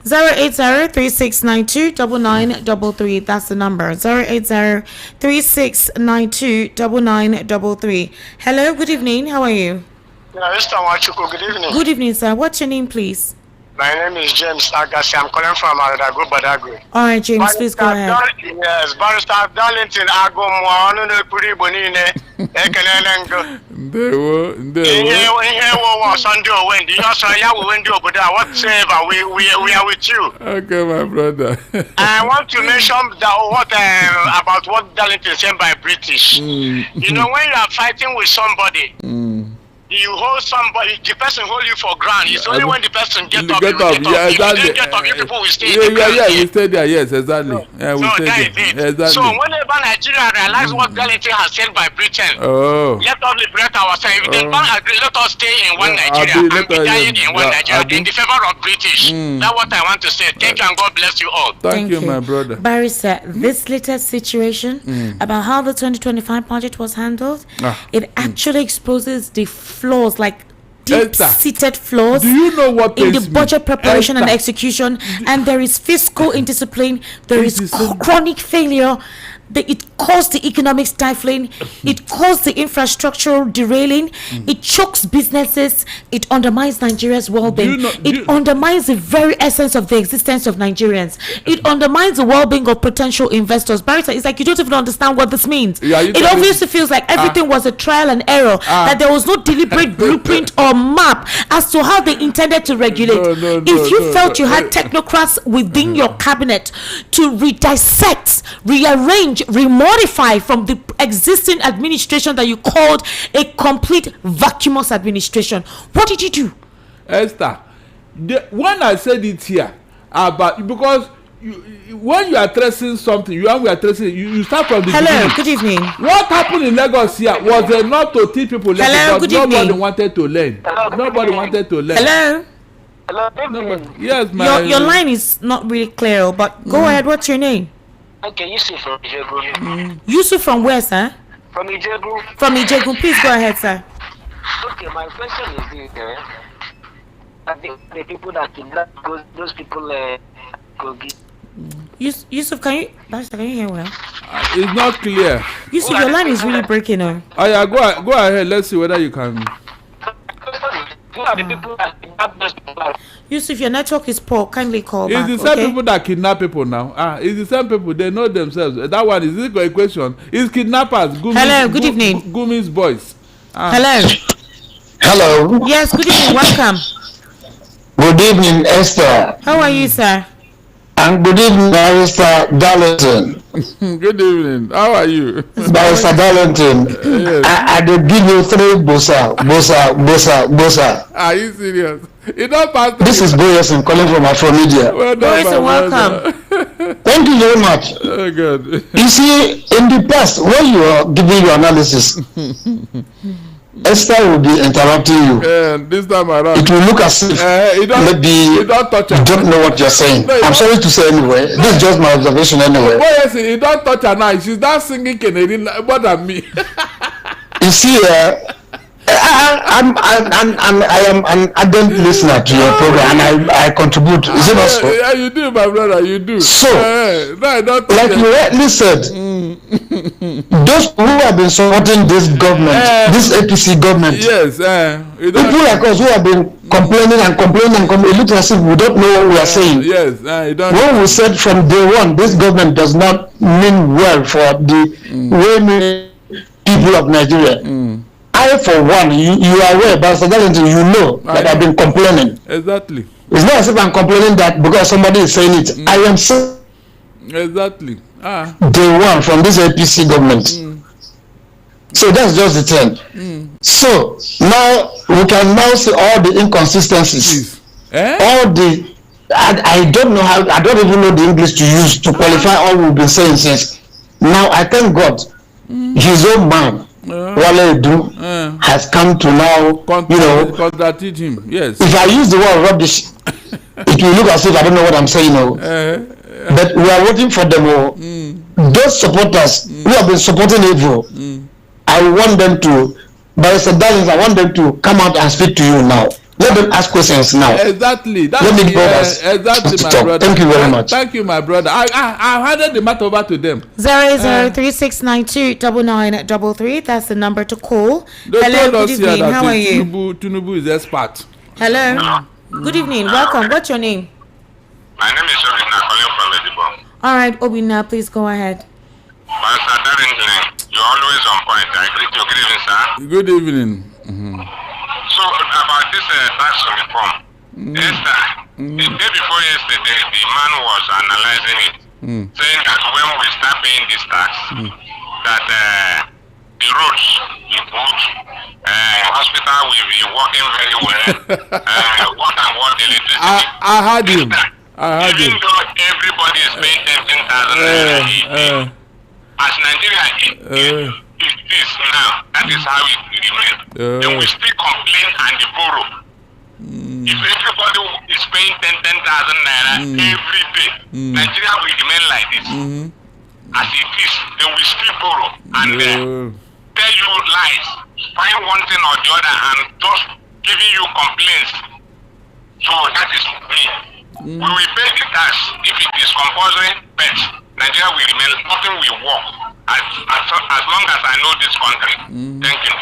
080-3692-9933. That's the number. 080-3692-9933. Hello, good evening. How are you? Good evening. Good evening, sir. What's your name, please? My name is James Agassi. I'm calling from Adagro, Badagry. All right, James, please go ahead. Yes, Barrister Darlington Agomwa, no Puri Bonine, Ekanengo. Sunday when the Australia will win the whatever. We are with you. Okay, my brother. I want to mention that about what Darlington said by British. You know, when you are fighting with somebody. You hold somebody, the person hold you for ground. It's only when the person get up, yeah, exactly. If you didn't get up, you people will stay in the ground. Yeah, we stay there, yes, exactly. Yeah, we stay there. Exactly. So whenever Nigeria realize what Darlington has said by Britain, let us liberate ourselves. If they don't agree, let us stay in one Nigeria and be dying in one Nigeria in the favor of British. That's what I want to say. Thank you and God bless you all. Thank you, my brother. Barrister, this latest situation about how the 2025 budget was handled, it actually exposes the flaws, like deep-seated flaws. Do you know what in the budget preparation and execution? And there is fiscal indiscipline. There is chronic failure. It caused the economic stifling. It caused the infrastructural derailing. It chokes businesses. It undermines Nigeria's well-being. It undermines the very essence of the existence of Nigerians. It undermines the well-being of potential investors. Barrister, it's like you don't even understand what this means. It obviously feels like everything was a trial and error, that there was no deliberate blueprint or map as to how they intended to regulate. If you felt you had technocrats within your cabinet to redissect, rearrange, remodify from the existing administration that you called a complete vacuumous administration, what did you do? Esther, when I said it here about, because when you are addressing something, you are addressing, you start from the beginning. Good evening. What happened in Lagos here was not to teach people lessons, because nobody wanted to learn. Nobody wanted to learn. Hello. Hello. Yes, ma'am. Your line is not really clear, but go ahead. What's your name? Okay, Yusuf from Ijebu. Yusuf from where, sir? From Ijebu. From Ijebu. Please go ahead, sir. Okay, my question is this. I think the people that kidnap those people go get. Yusuf, can you hear well? It's not clear. Yusuf, your line is really breaking on. Oh yeah, go ahead. Let's see whether you can. Who are the people that kidnap those people? Yusuf, your network is poor. Kindly call back. It's the same people that kidnap people now. It's the same people. They know themselves. That one is this a question. It's kidnappers. Hello, good evening. Gumi's boys. Hello. Hello. Yes, good evening. Welcome. Good evening, Esther. How are you, sir? And good evening, Barrister Darlington. Good evening. How are you? Barrister Darlington. Yes. I will give you 3 bosa. Are you serious? This is Boyeson calling from Afromedia. Boyeson, welcome. Thank you very much. Oh, good. You see, in the past, when you are giving your analysis, Esther will be interrupting you. This time around, it will look as if maybe you don't know what you're saying. No, I'm sorry to say anyway. This is just my observation anyway. Yes, you don't touch her now. She's not singing Canadian more than me. You see, I'm an ardent listener to your program, and I contribute. Is it not so? Yeah, you do, my brother. You do. So, no, I don't like you rightly said, those who have been supporting this government, this APC government, yes, people like us who have been complaining, it looks as if we don't know what we are saying. Yes, when we said from day one, this government does not mean well for the way people of Nigeria. I, for one, you are aware, but you know that I've been complaining. Exactly. It's not as if I'm complaining that because somebody is saying it. I am saying. Exactly. Day one from this APC government. So that's just the thing. So now we can now see all the inconsistencies. All the I don't know how, I don't even know the English to use to qualify all we've been saying since. Now I thank God, his own man. Wale Edu has come to now, contradict him. Yes. If I use the word rubbish, it will look as if I don't know what I'm saying. But we are waiting for them. Those supporters who have been supporting evil, I want them to, Barrister Darlington, I want them to come out and speak to you now. Let them ask questions now. Exactly. Let me go exactly, my talk. brother. Thank you very much. Thank you, my brother. I handed the matter over to them. 08036929933. That's the number to call. Hello, good evening. How are you? Tinubu is expert. Hello. Good evening. Welcome. What's your name? My name is Obina, calling from Edibo. All right, Obina, please go ahead. Pastor Darrington, you're always on point. I greet you. Good evening, sir. Good evening. Mm-hmm. So, about this tax reform, yes, sir. The day before yesterday, the man was analyzing it, saying that when we start paying this tax, that the roads will good, hospital will be working very well, water and water electricity. I heard him. Even though everybody is paying 10,000 as Nigeria is now, that is how it will remain. Then we still complain and borrow. If everybody is paying 10,000 naira every day, Nigeria will remain like this. As it is, then we still borrow and tell you lies, find one thing or the other, and just giving you complaints. So that is me. We will pay the tax if it is compulsory, but Nigeria will remain, nothing will work as long as I know this country. Thank you.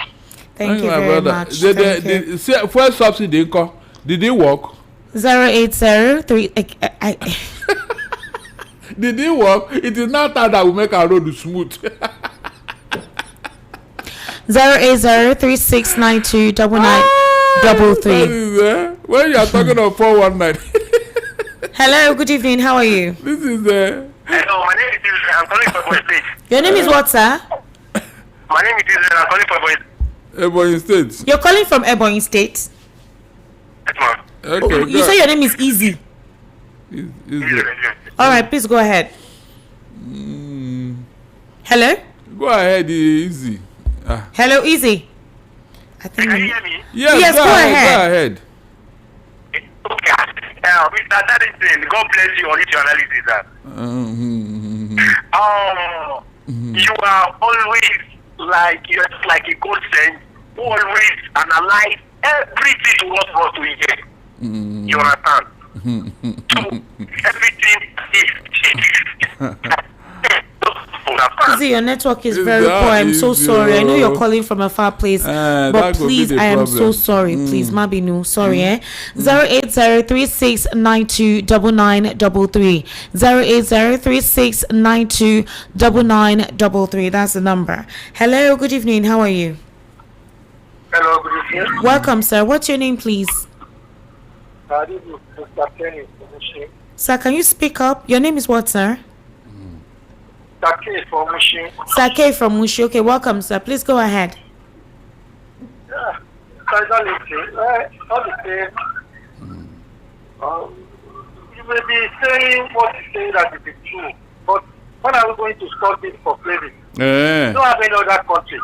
Thank you very much. The fuel subsidy, did it work? 0803. Did it work? It is not that will make our road smooth. 08036929933. When you are talking of 419. Hello, good evening. How are you? This is Hello, my name is Israel. I'm calling from Ebonyi State. Your name is what, sir? My name is Israel. I'm calling from Ebonyi State. You're calling from Ebonyi State? Yes, ma'am. Okay. You say your name is Easy. All right, please go ahead. Hello? Go ahead, Easy. Hello, Easy. I think. Can you hear me? Yes, go ahead. Okay. Mr. Darrington, God bless you on your analysis. You are always like you're like a good friend who always analyze everything what was to hear. You understand? So everything is Easy, your network is very poor. I'm so sorry. I know you're calling from a far place, but please, I am so sorry. Please, Mabinu, sorry. 08036929933. 08036929933. That's the number. Hello, good evening. How are you? Hello, good evening. Welcome, sir. What's your name, please? This is Mr. Kenny from Mushin. Sir, can you speak up? Your name is what, sir? Sake from Mushin. Sake from Mushi. Okay, welcome, sir. Please go ahead. Yeah, all the same. You may be saying what you say that is true, but when are we going to stop this for slavery? We don't have any other country.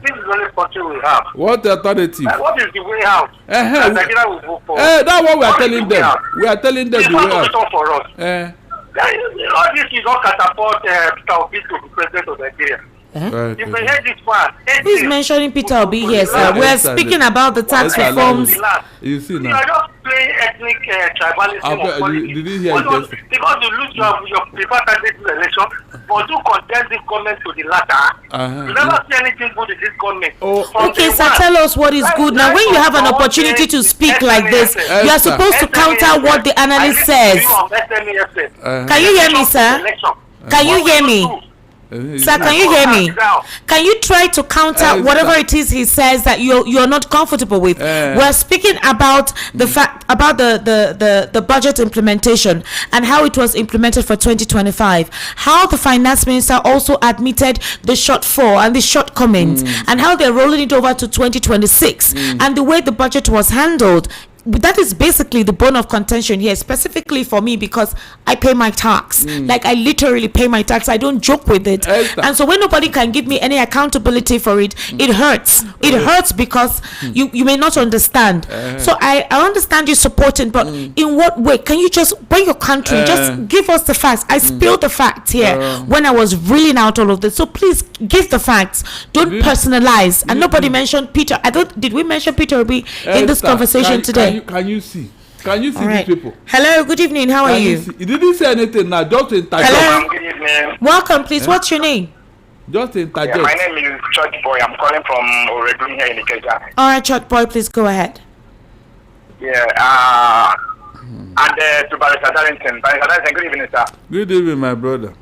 This is the only country we have. What alternative? What is the way out? Nigeria will go for. That's what we are telling them. We are telling them the way out. For us. All this is not catapult Peter Obi to be president of Nigeria. You may hear this one. Who is mentioning Peter Obi here, sir? We are speaking about the tax reforms. You see now. You are just playing ethnic tribalism of politics. Did you hear it? Because you lose your preferred candidate in the election, but you condemn this government to the latter. You never see anything good in this government. Okay, sir, tell us what is good. Now, when you have an opportunity to speak like this, you are supposed to counter what the analyst says. Can you hear me, sir? Can you hear me? Sir, can you hear me? Can you try to counter whatever it is he says that you're not comfortable with? We're speaking about the fact about the budget implementation and how it was implemented for 2025. How the finance minister also admitted the shortfall and the shortcomings, and how they're rolling it over to 2026, and the way the budget was handled. that is basically the bone of contention here, specifically for me, because I pay my tax. Like, I literally pay my tax. I don't joke with it. And so when nobody can give me any accountability for it, it hurts. It hurts because you may not understand. So I understand you supporting, but in what way? Can you just, when your country, just give us the facts. I spilled the facts here when I was reeling out all of this. So please give the facts. Don't personalize. And nobody mentioned Peter. Did we mention Peter Obi in this conversation today? Can you see? Can you see right. these people? Hello, good evening. How are you? You didn't say anything now. Just interject. Hello. Good evening. Welcome, please. What's your name? Just interject. Yeah, my name is Church Boy. I'm calling from Oregon here in Ikeja. All right, Church Boy, please go ahead. Yeah. And to Barrister Darrington. Barrister Darrington, good evening, sir. Good evening, my brother.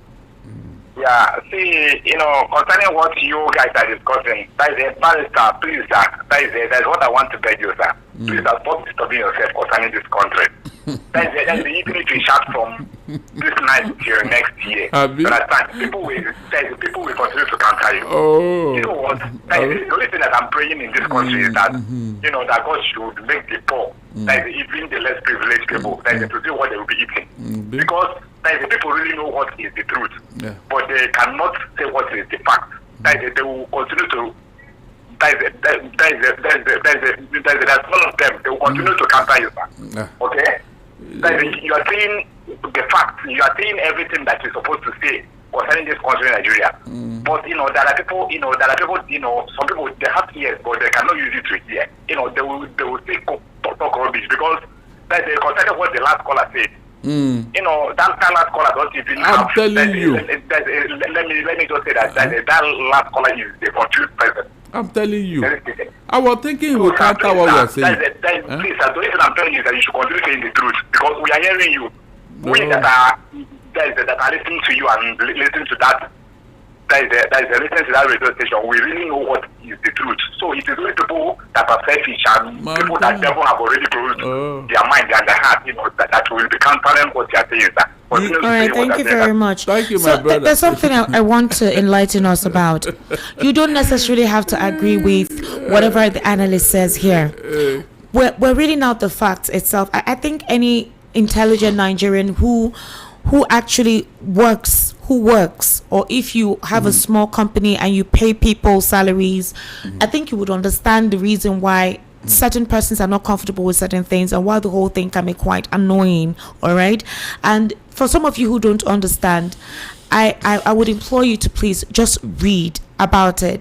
Yeah, see, concerning what you guys are discussing, that is a barrister, please, sir. That is what I want to beg you, sir. Please, stop disturbing yourself concerning this country. That is the even if you shout from this night till next year. Understand? People will continue to counter you. You know what? That is the only thing that I'm praying in this country is that, that God should make the poor, that is even the less privileged people, that is to see what they will be eating. Because that is the people really know what is the truth, but they cannot say what is the fact. That is, they will continue to. There's one of them. They will continue to counter you, sir. Okay. You are saying the facts. You are saying everything that you're supposed to say concerning this country, Nigeria. But there are people. Some people they have ears, but they cannot use it to hear. They will say talk rubbish because that's concerning what the last caller said. That last caller doesn't even I'm telling you. Let me just say that last caller is the confused person. I'm telling you. I was thinking he would counter what we are saying. Please, the reason I'm telling you is that you should continue saying the truth because we are hearing you. We that are listening to you and listening to that. That is listening to that radio station. We really know what is the truth. So it is only people that are selfish and people that devil have already closed their mind and their heart, that will be countering what they are saying. All right, thank you very much. Thank you, my brother. There's something I want to enlighten us about. You don't necessarily have to agree with whatever the analyst says here. We're reading out the facts itself. I think any intelligent Nigerian who actually works, or if you have a small company and you pay people salaries, I think you would understand the reason why certain persons are not comfortable with certain things and why the whole thing can be quite annoying. All right. And for some of you who don't understand, I would implore you to please just read about it.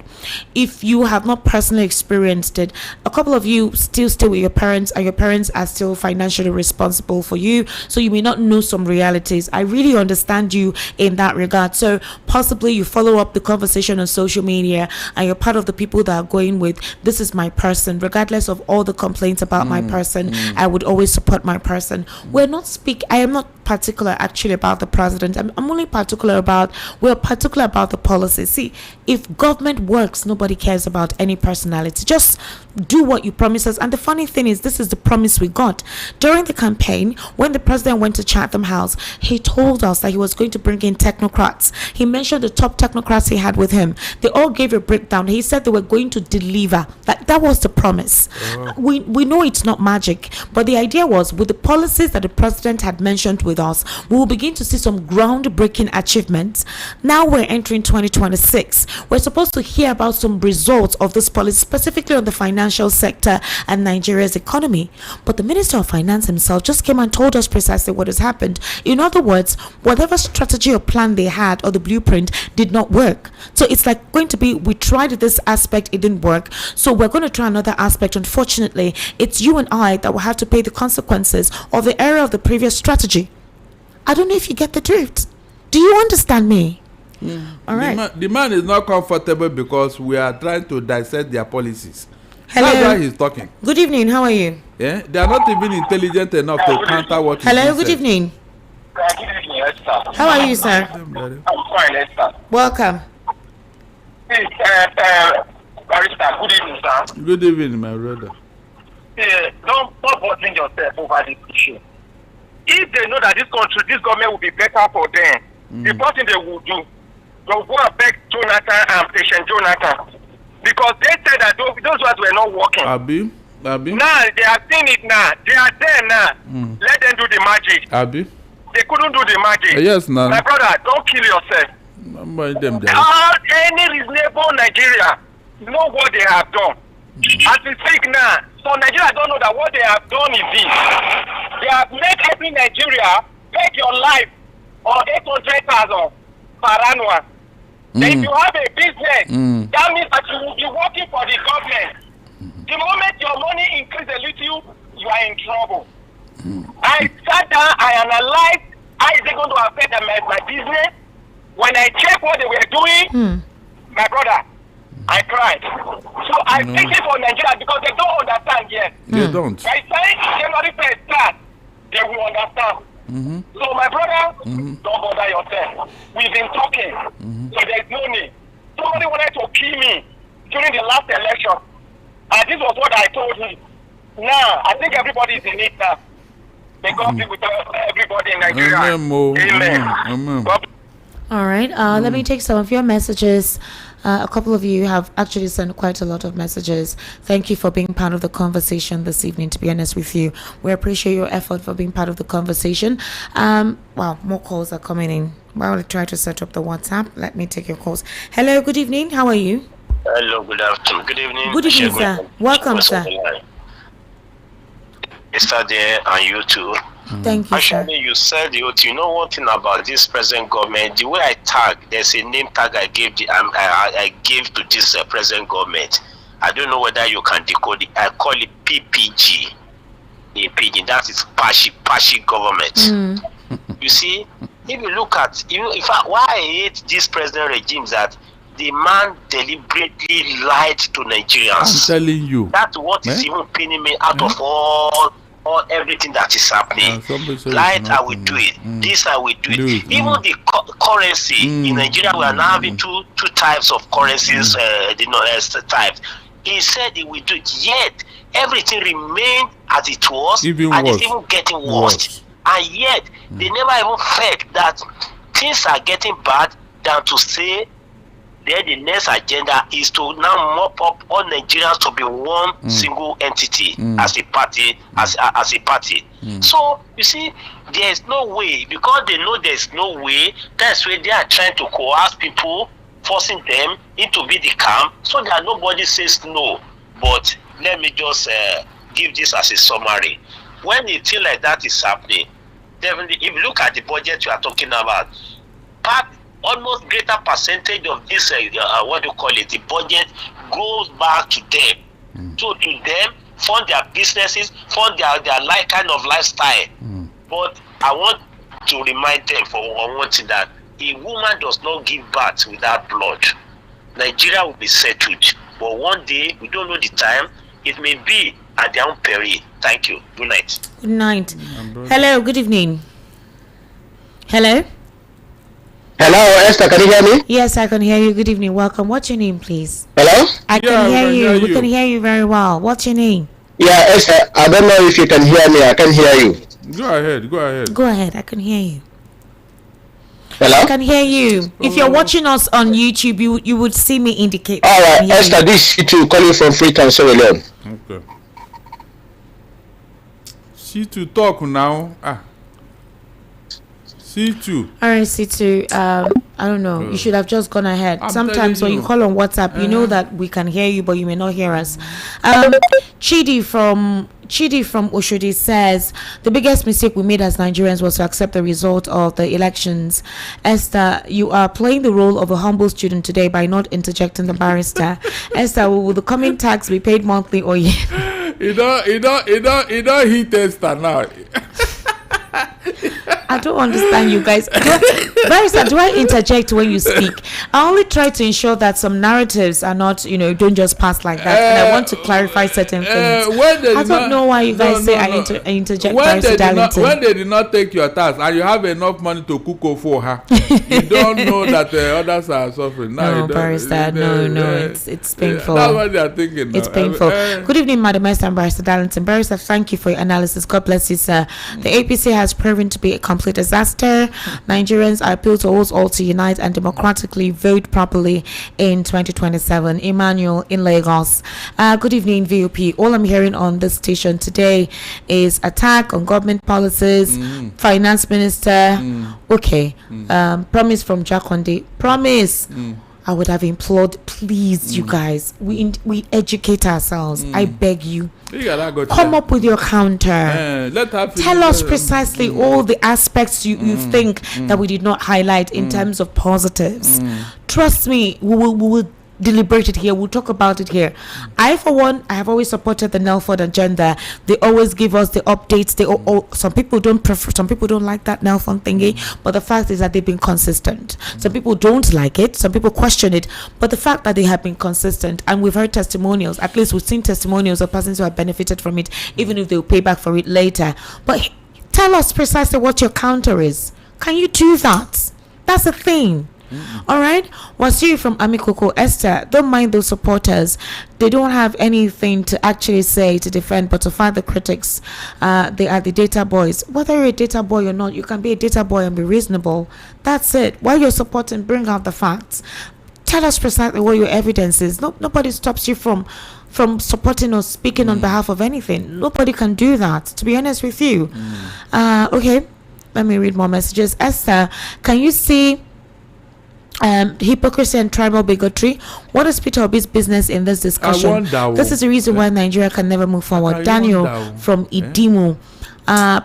If you have not personally experienced it, a couple of you still stay with your parents and your parents are still financially responsible for you, so you may not know some realities. I really understand you in that regard. So possibly you follow up the conversation on social media and you're part of the people that are going with, this is my person, regardless of all the complaints about my person. I would always support my person. I am not particular actually about the president. I'm only we're particular about the policy. See, if government works, nobody cares about any personality. Just do what you promise us. And the funny thing is, this is the promise we got during the campaign. When the president went to Chatham House, he told us that he was going to bring in technocrats. He mentioned the top technocrats he had with him. They all gave a breakdown. He said they were going to deliver. That was the promise. We know it's not magic, but the idea was, with the policies that the president had mentioned with us, we will begin to see some groundbreaking achievements. Now we're entering 2026. We're supposed to hear about some results of this policy, specifically on the financial sector and Nigeria's economy. But the Minister of Finance himself just came and told us precisely what has happened. In other words, whatever strategy or plan they had or the blueprint did not work. So it's like going to be, we tried this aspect, it didn't work, so we're going to try another aspect. Unfortunately, it's you and I that will have to pay the consequences of the error of the previous strategy. I don't know if you get the drift. Do you understand me? All right. The man is not comfortable because we are trying to dissect their policies. Hello. That's why he's talking. Good evening. How are you? Yeah, they are not even intelligent enough to counter what he says. Hello. Good evening. Good evening, Esther. How are you, sir? I'm fine, Esther. Welcome. Hey, Barrister, good evening, sir. Good evening, my brother. Don't bothering yourself over this issue. If they know that this government will be better for them, the first thing they will do, they'll go and beg Jonathan and Patient Jonathan. Because they said that those ones were not working. Abi? Abi. Now they have seen it now. They are there now. Let them do the magic. Abi. They couldn't do the magic. Yes, now. My brother, don't kill yourself. Any reasonable Nigeria know what they have done. As we speak now, so Nigeria don't know that what they have done is this. They have made every Nigeria pay your life on 800,000 per annum. If you have a business, that means that you will be working for the government. The moment your money increases a little, you are in trouble. I sat down, I analyzed how is it going to affect my business. When I checked what they were doing, my brother, I cried. So I think it for Nigeria because they don't understand yet. They don't. By saying January 1st start, they will understand. So my brother, don't bother yourself. We've been talking, so there's no need. Somebody wanted to kill me during the last election, and this was what I told him. Now, I think everybody is in it now. May God be with everybody in Nigeria. Amen. All right. Let me take some of your messages. A couple of you have actually sent quite a lot of messages. Thank you for being part of the conversation this evening, to be honest with you. We appreciate your effort for being part of the conversation. Wow, more calls are coming in. While I try to set up the WhatsApp, let me take your calls. Hello, good evening. How are you? Hello, good afternoon. Good evening. Good evening, sir. Welcome, sir. Mr. there and you too. Thank you, Actually, sir. you said you know one thing about this present government. The way I tag, there's a name tag I gave I gave to this present government. I don't know whether you can decode it. I call it PPG. In pidgin, that is Pashi government. You see, if you look at why I hate this present regime, that the man deliberately lied to Nigerians. I'm telling you. That's what is even pinning me out of all everything that is happening. Light, I will do it. This, I will do it. Even the currency in Nigeria, we are now having two types of currencies. Types. He said he will do it. Yet everything remained as it was, and it's even getting worse. And yet they never even felt that things are getting bad than to say. Then the next agenda is to now mop up all Nigerians to be one single entity as a party, as a party. So you see, there is no way, because they know there is no way. That's why they are trying to coerce people, forcing them into be the camp, so that nobody says no. But let me just give this as a summary. When a thing like that is happening, definitely, if you look at the budget you are talking about, almost greater percentage of this, what do you call it, the budget goes back to them. So to them, fund their businesses, fund their kind of lifestyle. But I want to remind them for one thing, that a woman does not give birth without blood. Nigeria will be settled. But one day, we don't know the time, it may be at their own peril. Thank you. Good night. Good night. Hello, good evening. Hello? Hello, Esther, can you hear me? Yes, I can hear you. Good evening. Welcome. What's your name, please? Hello? I can hear you. We can hear you very well. What's your name? Yeah, Esther, I don't know if you can hear me. I can hear you. Go ahead. Go ahead. I can hear you. Hello? I can hear you. If you're watching us on YouTube, you would see me indicate. All right, Esther, this is C2 calling from Freetown, Sierra Leone. Okay. C2 talk now. C2. All right, C2. I don't know. You should have just gone ahead. Sometimes when you call on WhatsApp, you know that we can hear you, but you may not hear us. Chidi from Oshodi says the biggest mistake we made as Nigerians was to accept the result of the elections. Esther, you are playing the role of a humble student today by not interjecting the barrister. Esther, will the coming tax be paid monthly or year? It don't hit Esther now. I don't understand you guys. Barrister, do I interject when you speak? I only try to ensure that some narratives are not, don't just pass like that. And I want to clarify certain things. I don't know why you guys say I interject. When they did not take your task and you have enough money to cook for her, you don't know that others are suffering. No, Barrister, no, it's painful. That's what they are thinking now. It's painful. Good evening, Madam Esther and Barrister Darlington. Barrister, thank you for your analysis. God bless you, sir. The APC has proven to be a complete disaster. Nigerians, I appeal to us all to unite and democratically vote properly in 2027. Emmanuel in Lagos. Good evening, VOP. All I'm hearing on this station today is attack on government policies, finance minister. Okay. Promise from Jakonde. Promise. I would have implored, please, you guys, we educate ourselves. I beg you. Come up with your counter. Tell us precisely all the aspects you think that we did not highlight in terms of positives. Trust me, we will deliberate it here. We'll talk about it here. I, for one, I have always supported the Nelford agenda. They always give us the updates. Some people don't prefer, some people don't like that Nelford thingy, but the fact is that they've been consistent. Some people don't like it, some people question it, but the fact that they have been consistent, and we've heard testimonials, at least we've seen testimonials of persons who have benefited from it, even if they'll pay back for it later. But tell us precisely what your counter is. Can you do that? That's the thing. All right, Wasiri from Amikoko. Esther, don't mind those supporters. They don't have anything to actually say to defend, but to fight the critics. They are the data boys. Whether you're a data boy or not, you can be a data boy and be reasonable. That's it. While you're supporting, bring out the facts. Tell us precisely what your evidence is. Nobody stops you from supporting or speaking on behalf of anything. Nobody can do that, to be honest with you. Okay, let me read more messages. Esther, can you see hypocrisy and tribal bigotry? What is Peter Obi's business in this discussion? This is the reason why Nigeria can never move forward. Daniel from Idimu.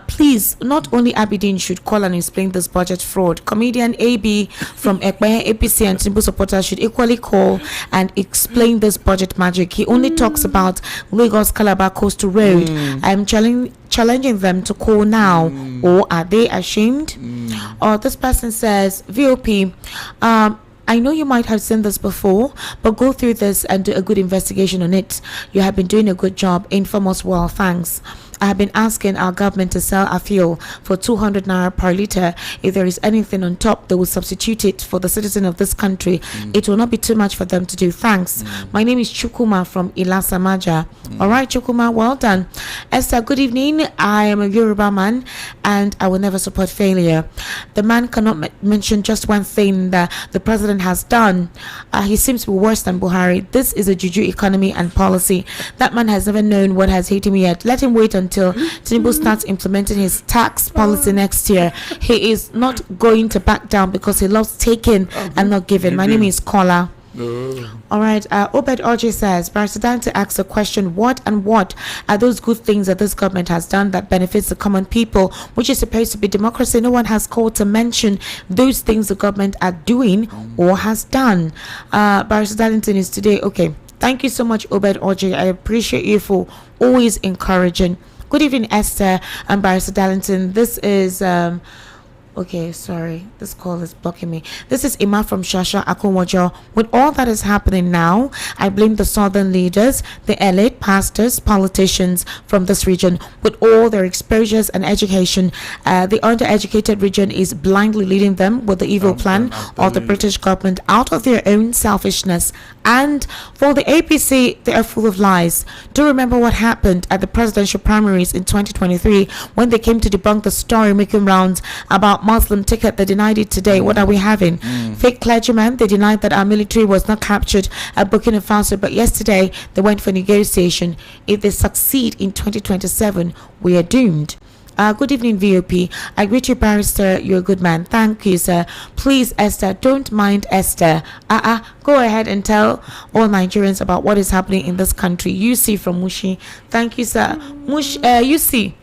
Please, not only Abidin should call and explain this budget fraud. Comedian AB from Ekpe, APC and Tinubu supporters should equally call and explain this budget magic. He only talks about Lagos Calabar Coastal Road. I'm challenging them to call now, or are they ashamed? Or this person says, VOP, I know you might have seen this before, but go through this and do a good investigation on it. You have been doing a good job. Inform us well. Thanks. I have been asking our government to sell our fuel for 200 naira per litre. If there is anything on top, they will substitute it for the citizen of this country. It will not be too much for them to do. Thanks. My name is Chukuma from Ilasamaja. All right, Chukuma, well done. Esther, good evening. I am a Yoruba man and I will never support failure. The man cannot mention just one thing that the president has done. He seems to be worse than Buhari. This is a juju economy and policy. That man has never known what has hit him yet. Let him wait until Tinubu starts implementing his tax policy next year. He is not going to back down because he loves taking and not giving. My name is Kola. All right, Obed Orji says, President to ask the question, what are those good things that this government has done that benefits the common people, which is supposed to be democracy? No one has called to mention those things the government are doing or has done. Barrister Darlington is today. Okay, thank you so much, Obed Orji. I appreciate you for always encouraging. Good evening, Esther and Barrister Darlington. This is okay, sorry, this call is blocking me. This is Ima from Shasha Akonwajo. With all that is happening now, I blame the southern leaders, the elite, pastors, politicians from this region. With all their exposures and education, the undereducated region is blindly leading them with the evil plan of the British government out of their own selfishness. And for the APC, they are full of lies. Do remember what happened at the presidential primaries in 2023 when they came to debunk the story making rounds about Muslim ticket. They denied it today. What are we having? Fake clergymen. They denied that our military was not captured at Burkina Faso, but yesterday they went for negotiation. If they succeed in 2027, we are doomed. Good evening, VOP. I greet you, Barrister. You're a good man. Thank you, sir. Please, Esther, don't mind Esther. Go ahead and tell all Nigerians about what is happening in this country. You see from Mushi. Thank you, sir. You see.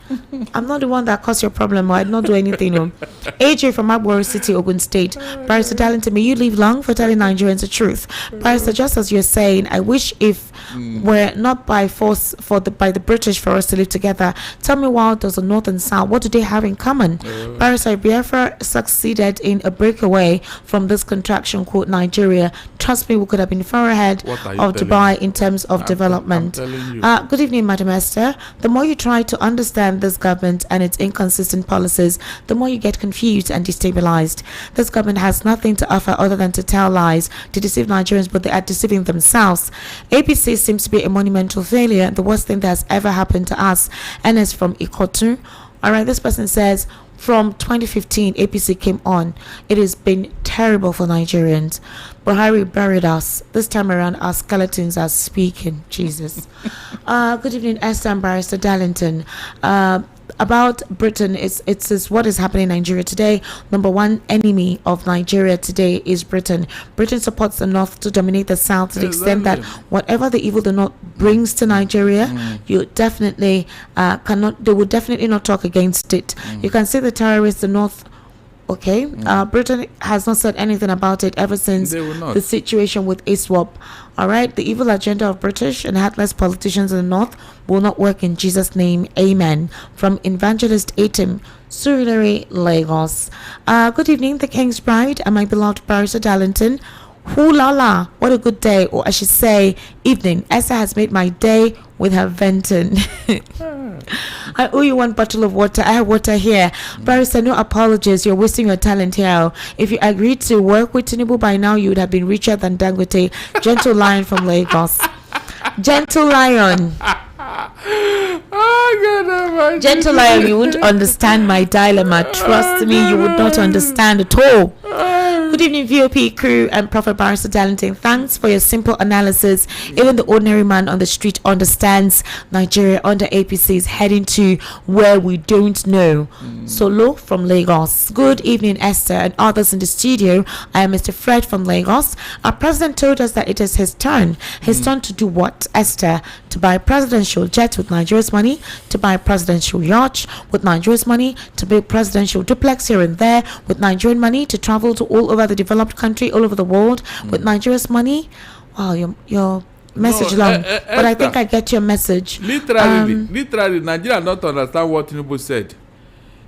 I'm not the one that caused your problem. I did not do anything. AJ from Agboro City, Ogun State. Barrister Darlington, may you live long for telling Nigerians the truth. Barrister, just as you're saying, I wish if we're not by force by the British for us to live together. Tell me, why does the North and South, what do they have in common? Barrister, Biafra succeeded in a breakaway from this contraction called Nigeria. Trust me, we could have been far ahead of Dubai in terms of development. Good evening, Madam Esther. The more you try to understand this government and its inconsistent policies, the more you get confused and destabilized. This government has nothing to offer other than to tell lies, to deceive Nigerians, but they are deceiving themselves. APC seems to be a monumental failure, the worst thing that has ever happened to us. And it's from Ikotu. All right, this person says, from 2015 APC came on, it has been terrible for Nigerians. Buhari buried us. This time around, our skeletons are speaking. Jesus. Good evening, Esther and Barrister Darlington. About Britain, it's what is happening in Nigeria today. Number one enemy of Nigeria today is Britain. Britain supports the North to dominate the South to the extent that whatever the evil the North brings to Nigeria, you definitely they would definitely not talk against it. You can say the terrorists, the North. Okay, Britain has not said anything about it ever since the situation with ISWAP. All right, the evil agenda of British and heartless politicians in the North will not work in Jesus' name. Amen. From Evangelist Atim, Surulere, Lagos. Good evening, the King's Bride and my beloved Barrister Darlington. Hoo la la, what a good day, or I should say evening. Esther has made my day with her venting. I owe you one bottle of water. I have water here. Barrister, no apologies. You're wasting your talent here. If you agreed to work with Tinubu by now, you would have been richer than Dangote. Gentle Lion from Lagos. Gentle Lion. Gentle Lion, you wouldn't understand my dilemma. Trust me, you would not understand at all. Good evening, VOP crew and Prophet Barrister Darlington. Thanks for your simple analysis. Even the ordinary man on the street understands Nigeria under APC is heading to where we don't know. Solo from Lagos. Good evening, Esther and others in the studio. I am Mr. Fred from Lagos. Our president told us that it is his turn. His turn to do what, Esther? To buy presidential jets with Nigeria's money, to buy presidential yacht with Nigeria's money, to build presidential duplex here and there with Nigerian money, to travel to all over the developed country, all over the world with Nigeria's money. Wow, your message long, but I think I get your message. Literally, Nigeria not understand what Tinubu said.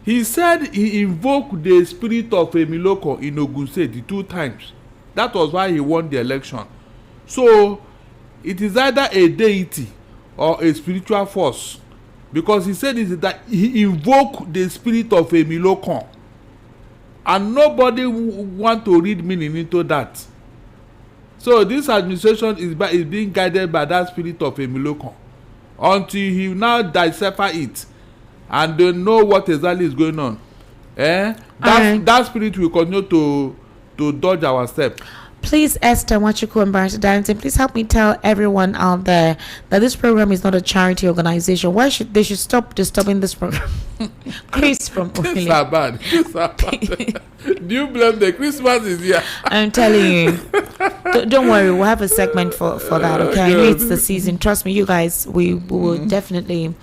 He said he invoked the spirit of Emiloko in Ogun State the 2 times. That was why he won the election. So it is either a deity or a spiritual force, because he said is that he invoked the spirit of Emiloko, and nobody want to read meaning into that. So this administration is being guided by that spirit of Emiloko until he now decipher it and they know what exactly is going on. That spirit will continue to dodge our step. Please, Esther Wachuku and Barrister Darlington, please help me tell everyone out there that this program is not a charity organization. Why should they stop disturbing this program? Chris from These are bad. Do you blame the Christmas is here? I'm telling you. Don't worry, we'll have a segment for that, okay? I know it's the season. Trust me, you guys, we will definitely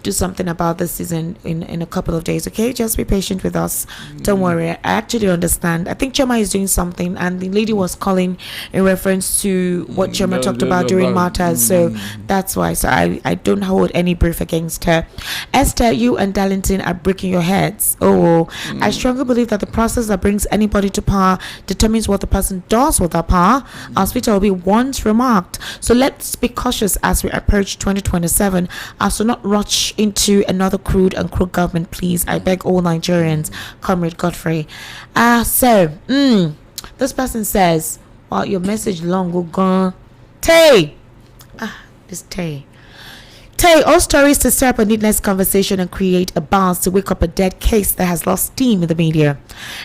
do something about this season in a couple of days, okay? Just be patient with us. Don't worry. I actually understand. I think Chema is doing something, and the lady was calling in reference to what Chema talked about during Martyrs, so that's why. So I don't hold any brief against her. Esther, you and Darlington are breaking your heads. I strongly believe that the process that brings anybody to power determines what the person does with that power, as Peter Obi once remarked. So let's be cautious as we approach 2027, as to not rush into another crude and crooked government, please. I beg all Nigerians. Comrade Godfrey. This person says, well, your message long will gone. This Tay, all stories to stir up a needless conversation and create a buzz to wake up a dead case that has lost steam in the media.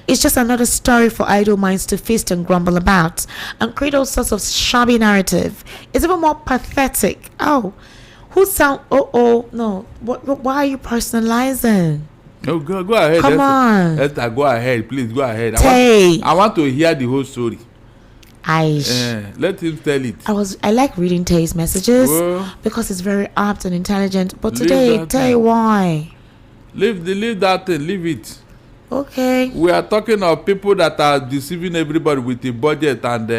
It's just another story for idle minds to feast and grumble about and create all sorts of shabby narrative. It's even more pathetic. No. Why are you personalizing? No, go ahead. Come on. Esther, go ahead, please. Go ahead. Tay. I want to hear the whole story. Let him tell it. I like reading Tay's messages because it's very apt and intelligent. But today, Tay, why? Leave that thing. Leave it. Okay. We are talking of people that are deceiving everybody with the budget and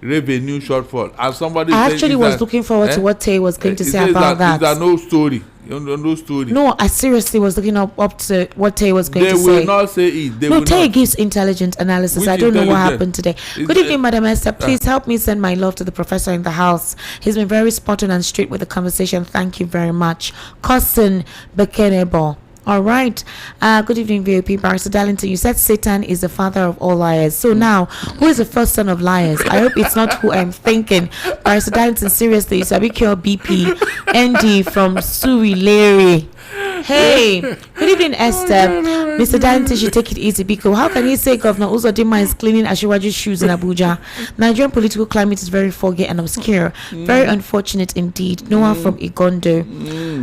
revenue shortfall. And somebody. I actually was looking forward to what Tay was going to say about that. There's no story. No story. No, I seriously was looking up to what Tay was going to say. They will not say it. Tay gives intelligent analysis. I don't know what happened today. Good evening, Madam Esther. Please help me send my love to the professor in the house. He's been very spot on and straight with the conversation. Thank you very much. Cousin Bekenebo. All right. Good evening, VOP. Barrister Darlington, you said Satan is the father of all liars. So now, who is the first son of liars? I hope it's not who I'm thinking. Barrister Darlington, seriously, Sabikyo BP, ND from Surulere. Hey, good evening, Esther. Mr. Darlington should take it easy because how can you say Governor Uzodinma is cleaning Ashiwaju's shoes in Abuja? Nigerian political climate is very foggy and obscure. Very unfortunate indeed. Noah from Igondo.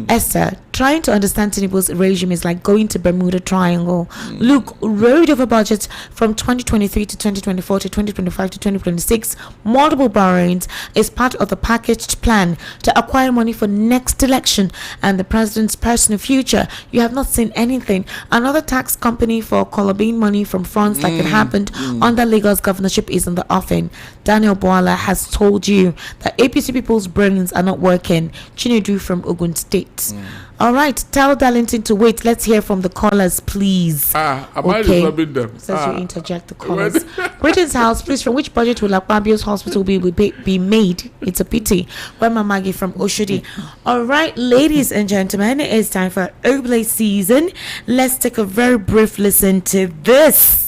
Esther, trying to understand Tinubu's regime is like going to Bermuda Triangle. Look, road over budget from 2023 to 2024 to 2025 to 2026. Multiple borrowings is part of the packaged plan to acquire money for next election and the president's personal future. You have not seen anything. Another tax company for Colobane money from France like it happened under Lagos governorship is in the offing. Daniel Boala has told you that APC people's brains are not working. Chinedu from Ogun State. All right, tell Darlington to wait. Let's hear from the callers, please. Am I disturbing them? Says you interject the callers. Britain's House, please, from which budget will Akpabio's hospital be made? It's a pity. Where Mamagi from Oshodi. All right, ladies and gentlemen, it's time for Oblate season. Let's take a very brief listen to this.